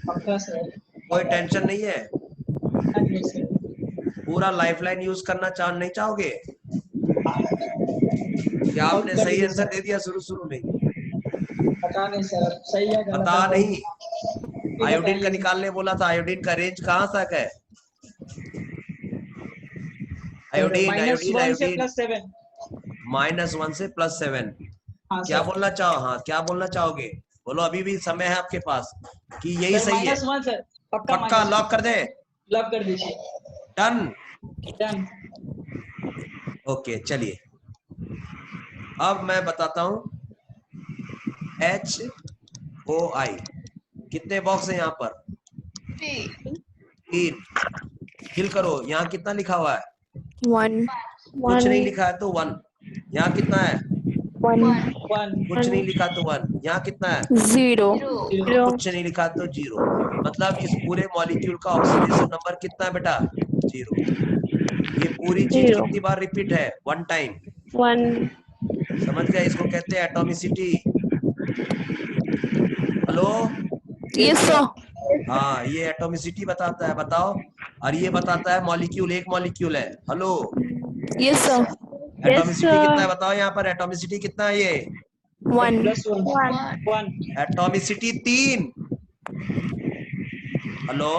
पक्का सर। कोई टेंशन नहीं है? नहीं सर। पूरा लाइफलाइन यूज करना नहीं चाहोगे? क्या आपने सही आंसर दे दिया शुरू में? पता नहीं सर, सही है गलत पता है? नहीं, आयोडीन का निकालने बोला था। आयोडीन का रेंज कहाँ तक है? आयोडीन आयोडीन -1 से आयोडीन +7। -1 से +7। हाँ क्या सर। बोलना चाहो? हाँ क्या बोलना चाहोगे? बोलो, अभी भी समय है आपके पास कि यही सर, सही है। -1 सर, पक्का पक्का लॉक कर दे। लॉक कर दीजिए। डन। डन। ओके चलिए, अब मैं बताता हूं HOI कितने बॉक्स है यहाँ पर? 3। फिल करो, यहाँ कितना लिखा हुआ है? 1 कुछ नहीं लिखा है तो 1। यहाँ कितना है? 1 कुछ नहीं लिखा तो 1। यहाँ कितना है? 0 कुछ नहीं लिखा तो 0। मतलब इस पूरे मॉलिक्यूल का ऑक्सीडेशन नंबर कितना है बेटा? 0। ये पूरी चीज 0 कितनी बार रिपीट है? 1 टाइम। 1 समझ गए? इसको कहते हैं एटॉमिसिटी। हेलो? Yes, sir. हाँ, ये एटॉमिसिटी बताता है। बताओ। और ये बताता है मॉलिक्यूल, एक मॉलिक्यूल है। Hello? Yes, sir. Atomicity sir. कितना है बताओ? यहाँ पर एटॉमिसिटी कितना है? ये One. +1। 1। Atomicity 3। Hello?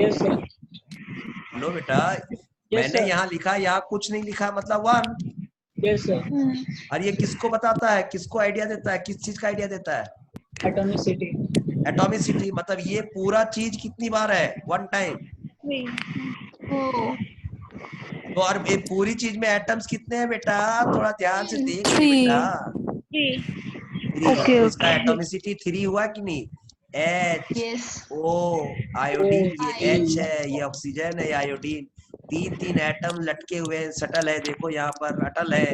Yes sir. Hello बेटा, मैंने sir. यहाँ लिखा, यहाँ कुछ नहीं लिखा, मतलब 1। Yes sir. और ये किसको बताता है? किसको आइडिया देता है? किस चीज का आइडिया देता है? एटॉमिसिटी। एटॉमिसिटी। मतलब ये पूरा चीज कितनी बार है? 1 टाइम। तो और ये पूरी चीज में एटम्स कितने हैं बेटा? थोड़ा ध्यान से देख ले 3. बेटा। 3। Okay, तो इसका okay. एटॉमिसिटी 3 हुआ कि नहीं? Yes. HO आयोडीन, ये H है, ये ऑक्सीजन है, ये आयोडीन। 3 एटम लटके हुए हैं, सटल है, देखो यहाँ पर अटल है,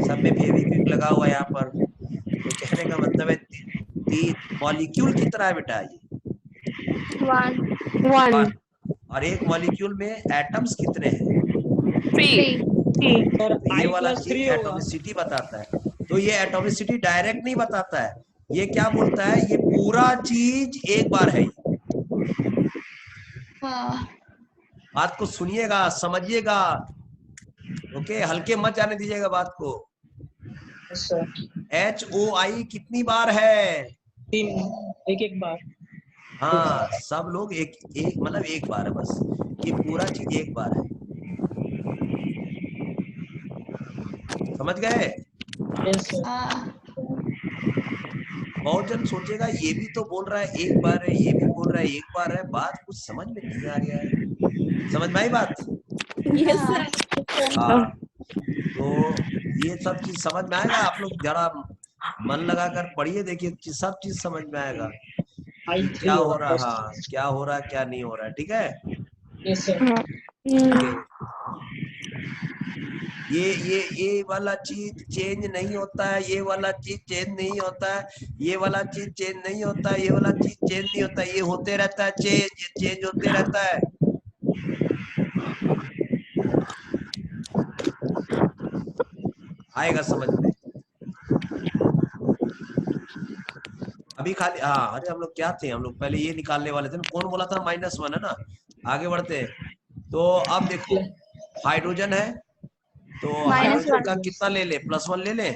सब में फेविक्विक लगा हुआ है यहाँ पर। तो कहने का मतलब है 3 मॉलिक्यूल कितना है बेटा? ये 1 और एक मॉलिक्यूल में एटम्स कितने हैं? 3. सर, ये वाला I+3 चीज होगा। एटॉमिसिटी बताता है। तो ये एटॉमिसिटी डायरेक्ट नहीं बताता है, ये क्या बोलता है? ये पूरा चीज एक बार है। बात को सुनिएगा, समझिएगा। ओके, हल्के मत जाने दीजिएगा बात को। Yes sir. HOI कितनी बार है? 3, एक बार। हाँ, सब लोग एक मतलब एक बार है बस। ये पूरा चीज एक बार है। समझ गए? Yes sir. बहुत जन सोचेगा ये भी तो बोल रहा है एक बार है, ये भी बोल रहा है एक बार है। बात कुछ समझ में नहीं आ रहा है। समझ में आई बात? Yes, sir. हाँ, तो ये सब चीज समझ में आएगा। आप लोग जरा मन लगाकर पढ़िए, देखिए सब चीज समझ में आएगा। I3 क्या हो रहा है, होगा। हाँ, क्या हो रहा है, क्या नहीं हो रहा है। ठीक है? Yes sir. ओके। ये वाला चीज चेंज नहीं होता है, ये वाला चीज चेंज नहीं होता है, ये वाला चीज चेंज नहीं होता है, ये वाला चीज चेंज नहीं होता है। ये होते रहता है चेंज, ये चेंज होते रहता है। आएगा समझ में? अभी खाली, हाँ, अरे हम लोग क्या थे? हम लोग पहले ये निकालने वाले थे ना। कौन बोला था? -1 है ना। आगे बढ़ते हैं। तो अब देखो, हाइड्रोजन है, तो हाइड्रोजन का कितना ले ले? +1 ले ले।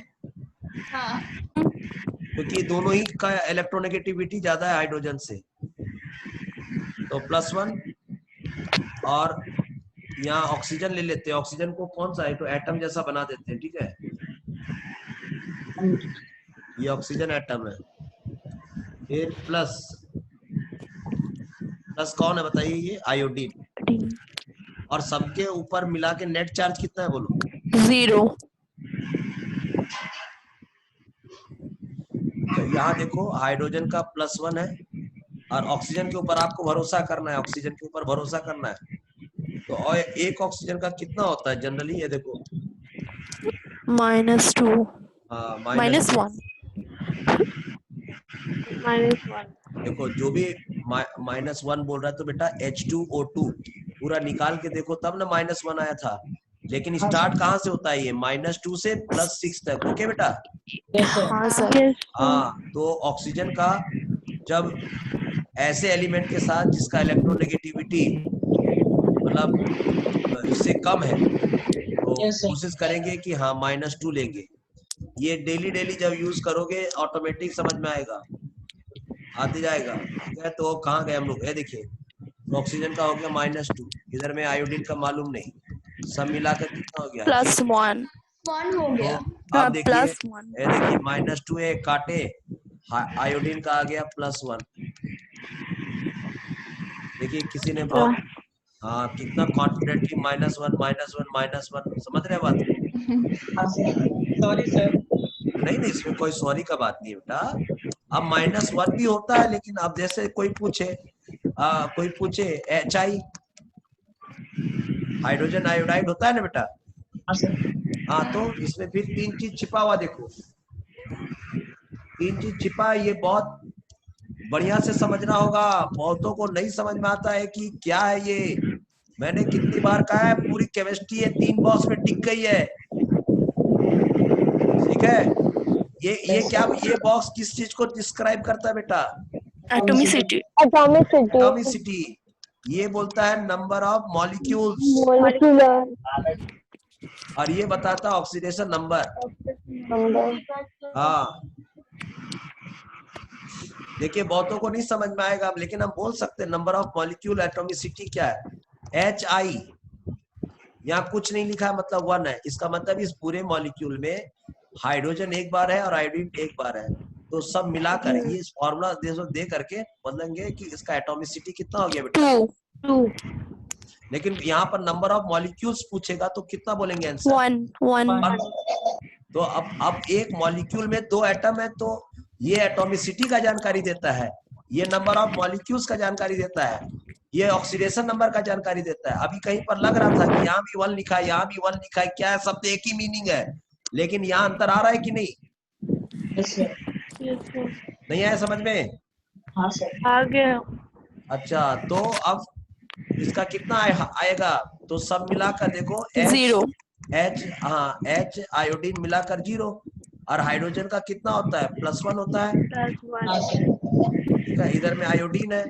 क्योंकि दोनों ही का इलेक्ट्रोनेगेटिविटी ज्यादा है हाइड्रोजन से। तो +1 और यहाँ ऑक्सीजन ले लेते हैं। ऑक्सीजन को कौन सा है तो एटम जैसा बना देते हैं, ठीक है। ये ऑक्सीजन एटम है। फिर प्लस कौन है बताइए, ये आयोडीन। और सबके ऊपर मिला के नेट चार्ज कितना है बोलो? 0. तो यहाँ देखो हाइड्रोजन का +1 है और ऑक्सीजन के ऊपर आपको भरोसा करना है, ऑक्सीजन के ऊपर भरोसा करना है। तो और एक ऑक्सीजन का कितना होता है जनरली, ये देखो -2. माइनस -1. -1. देखो जो भी -1 बोल रहा है तो बेटा H2O2 पूरा निकाल के देखो तब ना -1 आया था। लेकिन स्टार्ट कहाँ से होता है, ये -2 से +6 तक। ओके बेटा। हाँ सर. Yes. हाँ, तो ऑक्सीजन का जब ऐसे एलिमेंट के साथ जिसका इलेक्ट्रोनेगेटिविटी मतलब इससे कम है तो कोशिश करेंगे कि हाँ -2 लेंगे। ये डेली जब यूज करोगे ऑटोमेटिक समझ में आएगा, आते जाएगा। ठीक है, तो कहाँ गए हम लोग, ये देखिए ऑक्सीजन का हो गया -2, इधर में आयोडीन का मालूम नहीं, सब मिलाकर कितना हो गया +1. 1 हो गया। तो अब देखिए +1. ये देखिए -2 है, काटे आयोडीन का आ गया +1। देखिए किसी ने बहुत हाँ कितना कॉन्फिडेंटली -1 समझ रहे बात? Sorry sir. नहीं इसमें कोई सॉरी का बात नहीं बेटा। अब -1 भी होता है, लेकिन अब जैसे कोई पूछे HI हाइड्रोजन आयोडाइड होता है ना बेटा। हाँ, तो इसमें फिर 3 चीज छिपा हुआ देखो, 3 चीज छिपा है। ये बहुत बढ़िया से समझना होगा, बहुतों को नहीं समझ में आता है कि क्या है ये। मैंने कितनी बार कहा है, पूरी केमिस्ट्री है 3 बॉक्स में टिक गई है, ठीक है। ये क्या, ये बॉक्स किस चीज को डिस्क्राइब करता है बेटा? Atomicity. एटॉमिसिटी। ये बोलता है नंबर ऑफ मॉलिक्यूल्स और ये बताता है ऑक्सीडेशन नंबर। हाँ देखिए बहुतों को नहीं समझ में आएगा, लेकिन हम बोल सकते हैं नंबर ऑफ मॉलिक्यूल एटॉमिसिटी क्या है, HI। यहाँ कुछ नहीं लिखा मतलब 1 है, इसका मतलब इस पूरे मॉलिक्यूल में हाइड्रोजन एक बार है और आयोडीन एक बार है। तो सब मिलाकर ये फॉर्मूला दे करके बदलेंगे कि इसका एटॉमिसिटी कितना हो गया बेटा 2. लेकिन यहाँ पर नंबर ऑफ मॉलिक्यूल्स पूछेगा तो कितना बोलेंगे आंसर 1. तो अब एक मॉलिक्यूल में 2 एटम है तो ये एटॉमिसिटी का जानकारी देता है, ये नंबर ऑफ मॉलिक्यूल्स का जानकारी देता है, ये ऑक्सीडेशन नंबर का जानकारी देता है। अभी कहीं पर लग रहा था कि यहाँ भी 1 लिखा है, यहाँ भी 1 लिखा है, क्या है, सब एक ही मीनिंग है, लेकिन यहाँ अंतर आ रहा है कि नहीं? नहीं आया समझ में? हाँ सर। आ गया। अच्छा, तो अब इसका कितना आएगा, तो सब मिलाकर देखो 0. H आयोडीन मिलाकर 0 और हाइड्रोजन का कितना होता है +1 होता है, ठीक है। इधर में आयोडीन है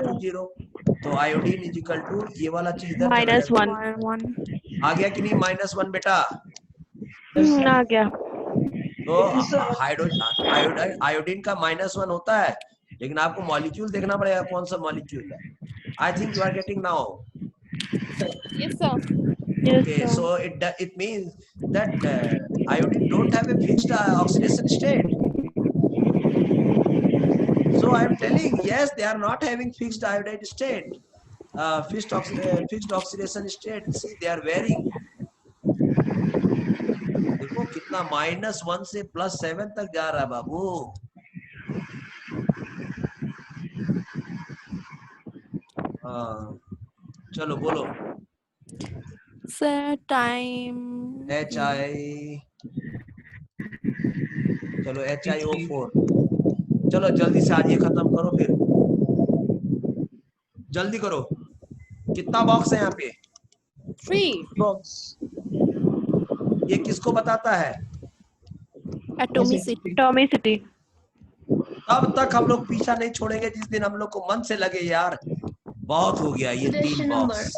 तो 0, तो आयोडीन ये वाला चीज इधर चला जाएगा। -1. आ गया कि नहीं -1 बेटा? आ गया। तो आयोडीन का -1 होता है, लेकिन आपको मॉलिक्यूल देखना पड़ेगा कौन सा मॉलिक्यूल है। I think you are getting now. Yes sir. Okay, so it means that iodine don't have a fixed oxidation state. So I am telling, yes, they are not having fixed iodide state, fixed oxidation state. See, they are varying. देखो कितना -1 से +7 तक जा रहा है बाबू। हाँ चलो बोलो। Sir, time. HI, चलो HiO4, चलो जल्दी से आज ये खत्म करो, फिर जल्दी करो। कितना बॉक्स है यहाँ पे? 3. बॉक्स। ये किसको बताता है? Atomicity. तब तक हम लोग पीछा नहीं छोड़ेंगे जिस दिन हम लोग को मन से लगे यार बहुत हो गया ये 3 बॉक्स,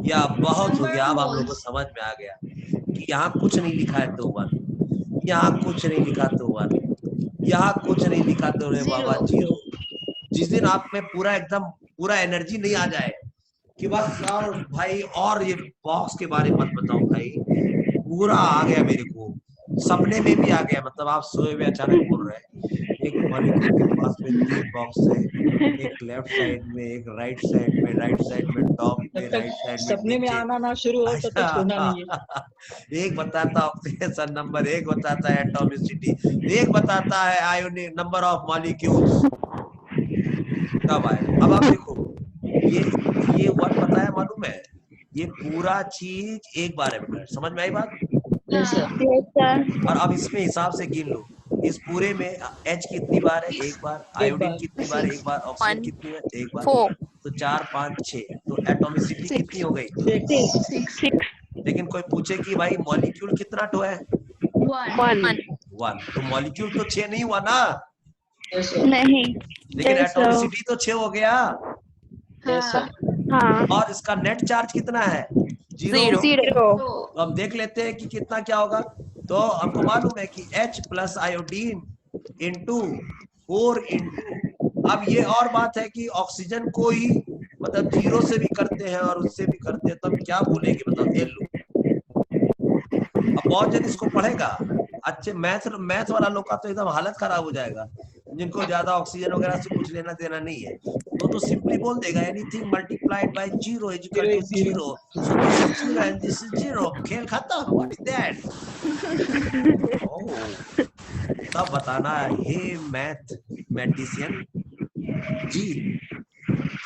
या बहुत हो गया, अब हम लोग को समझ में आ गया कि यहाँ कुछ नहीं लिखा है तो 1, यहाँ कुछ नहीं लिखा तो 1, यहाँ कुछ नहीं लिखा तो रे बाबा, Zero. जीरो। जिस दिन आप में पूरा एकदम पूरा एनर्जी नहीं आ जाए कि बस और भाई और ये बॉक्स के बारे में मत बताओ भाई, पूरा आ गया मेरे को, सपने में भी आ गया, मतलब आप सोए हुए अचानक बोल रहे हैं एक मॉलिक्यूल के पास में 3 बॉक्स है, एक लेफ्ट साइड में, एक राइट साइड में टॉप में, जब राइट तक साइड में सपने में नीचे। आना ना शुरू हो तब तक छोड़ना नहीं है। एक बताता ऑक्सीजन नंबर, एक बताता है एटॉमिसिटी, एक बताता है आयोनिक नंबर ऑफ मॉलिक्यूल्स। कब आए? अब आप देखो, ये वन बताया मालूम है, ये पूरा चीज एक बार है बेटा, समझ में आई बात? Yes, sir. Yes, sir. और अब इसमें हिसाब से गिन लो, इस पूरे में H कितनी बार है? एक बार। आयोडीन बार। कितनी बार? एक बार। Oxygen One. कितनी है? एक बार। 4. तो 4 5 6, तो एटॉमिसिटी Six. कितनी हो गई? 6. 6. लेकिन कोई पूछे कि भाई मॉलिक्यूल कितना ठो है? 1. 1. 1। तो मॉलिक्यूल तो 6 नहीं हुआ ना, Yes, sir. नहीं. लेकिन Yes, sir. एटॉमिसिटी तो 6 हो गया। Yes, sir. हाँ. और इसका नेट चार्ज कितना है? 0। 0. तो हम देख लेते हैं कि कितना क्या होगा। तो हमको मालूम है कि H plus iodine into 4 into, अब ये और बात है कि ऑक्सीजन को ही मतलब 0 से भी करते हैं और उससे भी करते हैं, तब क्या बोलेंगे बताओ? ये लो, अब बहुत जन इसको पढ़ेगा, अच्छे मैथ वाला लोग का तो एकदम हालत खराब हो जाएगा, जिनको ज्यादा ऑक्सीजन वगैरह से कुछ लेना देना नहीं है, तो सिंपली बोल देगा anything multiplied by 0 is equal to 0, so this is 0 and this is 0, खेल खत्म। What is that? तब बताना हे मैथमेटिशियन जी,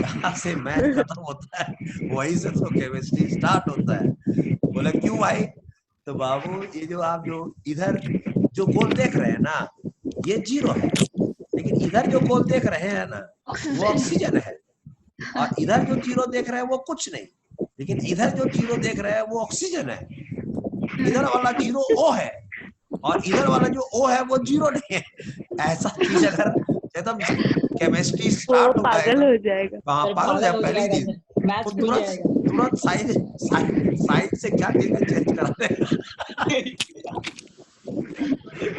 जहाँ से मैथ खत्म होता है वहीं से तो केमिस्ट्री स्टार्ट होता है। बोला क्यों भाई? तो बाबू ये जो आप जो इधर जो गोल देख रहे हैं ना, ये 0 है, लेकिन इधर जो गोल देख रहे हैं ना वो ऑक्सीजन है, और इधर जो 0 देख रहे हैं वो कुछ नहीं, लेकिन इधर जो 0 देख रहे हैं वो ऑक्सीजन है। इधर वाला 0 O है और इधर वाला जो O है वो 0 नहीं है। ऐसा चीज अगर एकदम केमिस्ट्री वो तो स्टार्ट हो पागल जाएगा, हो जाएगा. हाँ पागल हो जाएगा पहली चीज, मैथ्स वो भूल जाएगा। तुरंत साइंस से क्या चीजें चेंज करा लेगा?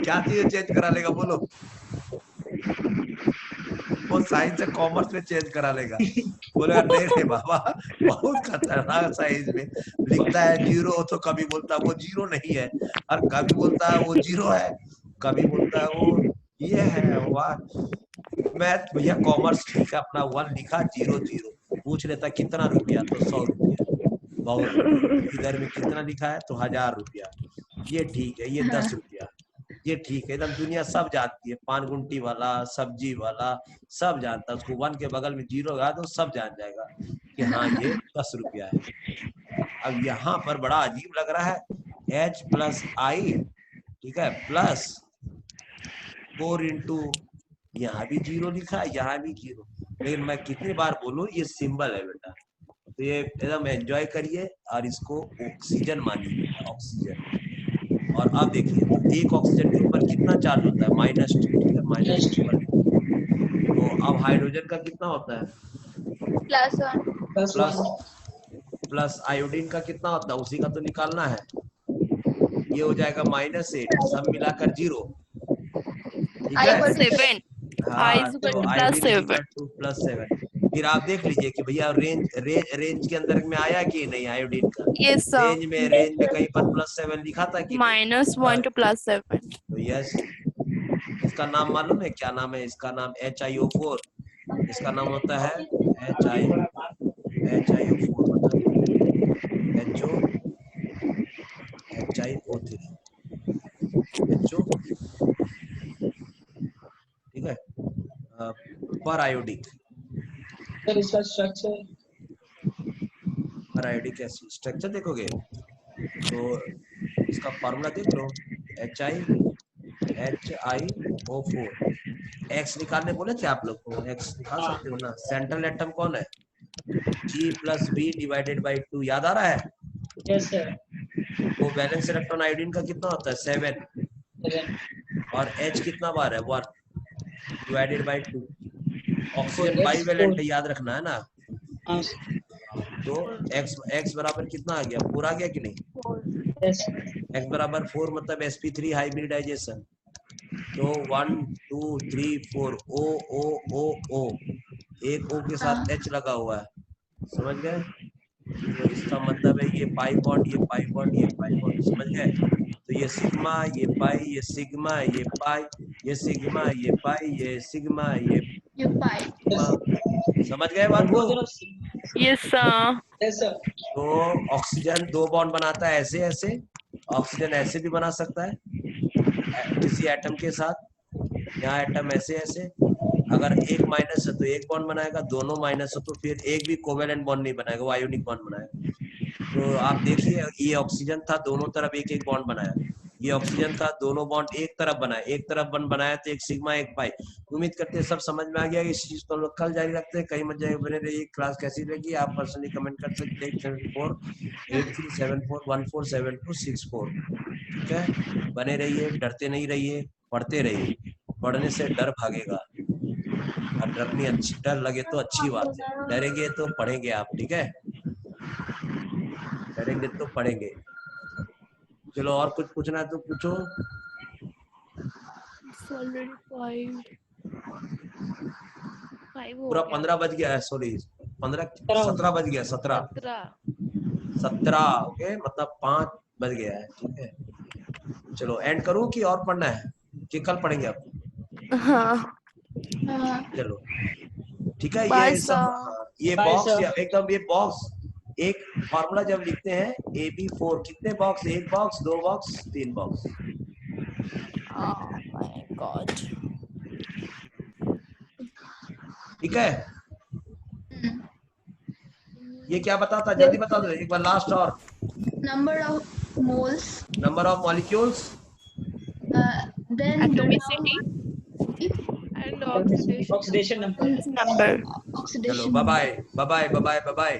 क्या चीजें चेंज करा लेगा बोलो? वो साइंस से कॉमर्स में चेंज करा लेगा। बोलेगा नहीं रे बाबा, बहुत खतरनाक साइंस में लिखता है 0, तो कभी बोलता है वो 0 नहीं है, और कभी बोलता है वो 0 है, कभी बोलता है वो ये है। वाह, मैथ भैया कॉमर्स ठीक है, अपना 1 लिखा 0 0, पूछ लेता कितना रुपया, तो 100 रुपया, बहुत। इधर में कितना लिखा है? तो 1000 रुपया, ये ठीक है, ये 10 रुपया, ये ठीक है, एकदम दुनिया सब जानती है, पान गुंटी वाला, सब्जी वाला, सब जानता है। उसको 1 के बगल में 0 लगा तो सब जान जाएगा कि हाँ ये 10 रुपया है। अब यहाँ पर बड़ा अजीब लग रहा है, H प्लस आई, ठीक है, प्लस 4 इंटू, यहाँ भी 0 लिखा है, यहाँ भी 0, लेकिन मैं कितनी बार बोलूं ये सिंबल है बेटा, तो ये एकदम एंजॉय करिए और इसको ऑक्सीजन मानिए, ऑक्सीजन। और अब देखिए, तो एक ऑक्सीजन के ऊपर कितना चार्ज होता है? -2, ठीक है, -2। तो अब हाइड्रोजन का कितना होता है? प्लस आयोडीन का कितना होता है? उसी का तो निकालना है, ये हो जाएगा -8, सब मिलाकर 0, ठीक है। 7. हाँ, I is equal तो to आयोडीन +7. Equal to +7। फिर आप देख लीजिए कि भैया रेंज के अंदर में आया कि नहीं आयोडीन का? Yes, sir. रेंज में कहीं पर +7 लिखा था कि नहीं? -1 to +7. तो यस, इसका नाम मालूम है क्या नाम है? इसका नाम HiO4, इसका नाम होता है HiO4, मतलब HiO3, ठीक है, पर आयोडिक, सर इसका स्ट्रक्चर, पर आयोडिक एसिड स्ट्रक्चर देखोगे तो इसका फॉर्मूला देख लो, HiO4। X निकालने बोले थे आप लोग को, X निकाल सकते हो ना। सेंट्रल एटम कौन है? G + B / 2, याद आ रहा है? Yes sir. वो बैलेंस इलेक्ट्रॉन आयोडीन का कितना होता है? 7, और H कितना बार है? 1 / 2। ऑक्सीजन बाइवेलेंट है, याद रखना है ना। तो X बराबर कितना आ गया? 4 आ गया कि नहीं? X बराबर 4 मतलब sp3 हाइब्रिडाइजेशन, तो 1 2 3 4 O O O O, एक O के साथ H लगा हुआ है, समझ गए? तो इसका मतलब है ये पाई बॉन्ड, ये पाई बॉन्ड, ये पाई बॉन्ड, समझ गए? तो ये सिग्मा, ये पाई, ये सिग्मा, ये पाई, ये सिग्मा, ये पाई, ये सिग्मा, ये You buy. सिग्मा, समझ गए बात को? Yes, sir. Yes, sir. तो ऑक्सीजन 2 बॉन्ड बनाता है ऐसे ऐसे, ऑक्सीजन ऐसे भी बना सकता है किसी एटम के साथ, यहाँ एटम ऐसे ऐसे, अगर एक माइनस है तो एक बॉन्ड बनाएगा, दोनों माइनस हो तो फिर एक भी कोवेलेंट बॉन्ड नहीं बनाएगा, वो आयोनिक बॉन्ड बनाएगा। तो आप देखिए ये ऑक्सीजन था, दोनों तरफ एक एक बॉन्ड बनाया, ये ऑक्सीजन था, दोनों बॉन्ड एक तरफ बनाया, एक तरफ बॉन्ड बनाया तो एक सिग्मा एक पाई। उम्मीद करते हैं सब समझ में आ गया। इस चीज को हम लोग कल जारी रखते हैं, कहीं मत जाए, बने रहिए। क्लास कैसी लगी आप पर्सनली कमेंट कर सकते हैं 8374147264, ठीक है? बने रहिए, डरते नहीं रहिए, पढ़ते रहिए, पढ़ने से डर भागेगा, और डर लगे तो अच्छी बात है, डरेंगे तो पढ़ेंगे आप, ठीक है? डरेंगे तो पढ़ेंगे। चलो और कुछ पूछना है तो पूछो। It's already 5. 5 हो पूरा गया। 15 बज गया है, सॉरी 17 बज गया, 17 ओके, मतलब 5 बज गया है, ठीक है? चलो एंड करूं कि और पढ़ना है कि कल पढ़ेंगे आप? हाँ. चलो ठीक है। Bye, ये सब sir. ये Bye, बॉक्स sir. एकदम, ये बॉक्स एक फॉर्मूला जब लिखते हैं AB4, कितने box? 1 box, 2 box, 3 box, Oh my God. ठीक है? ये क्या बताता, जल्दी बता दो एक बार लास्ट। और Number of moles. Number of molecules, Then Atomicity and oxidation. Oxidation number. Number. चलो oxidation. Bye bye bye bye bye bye.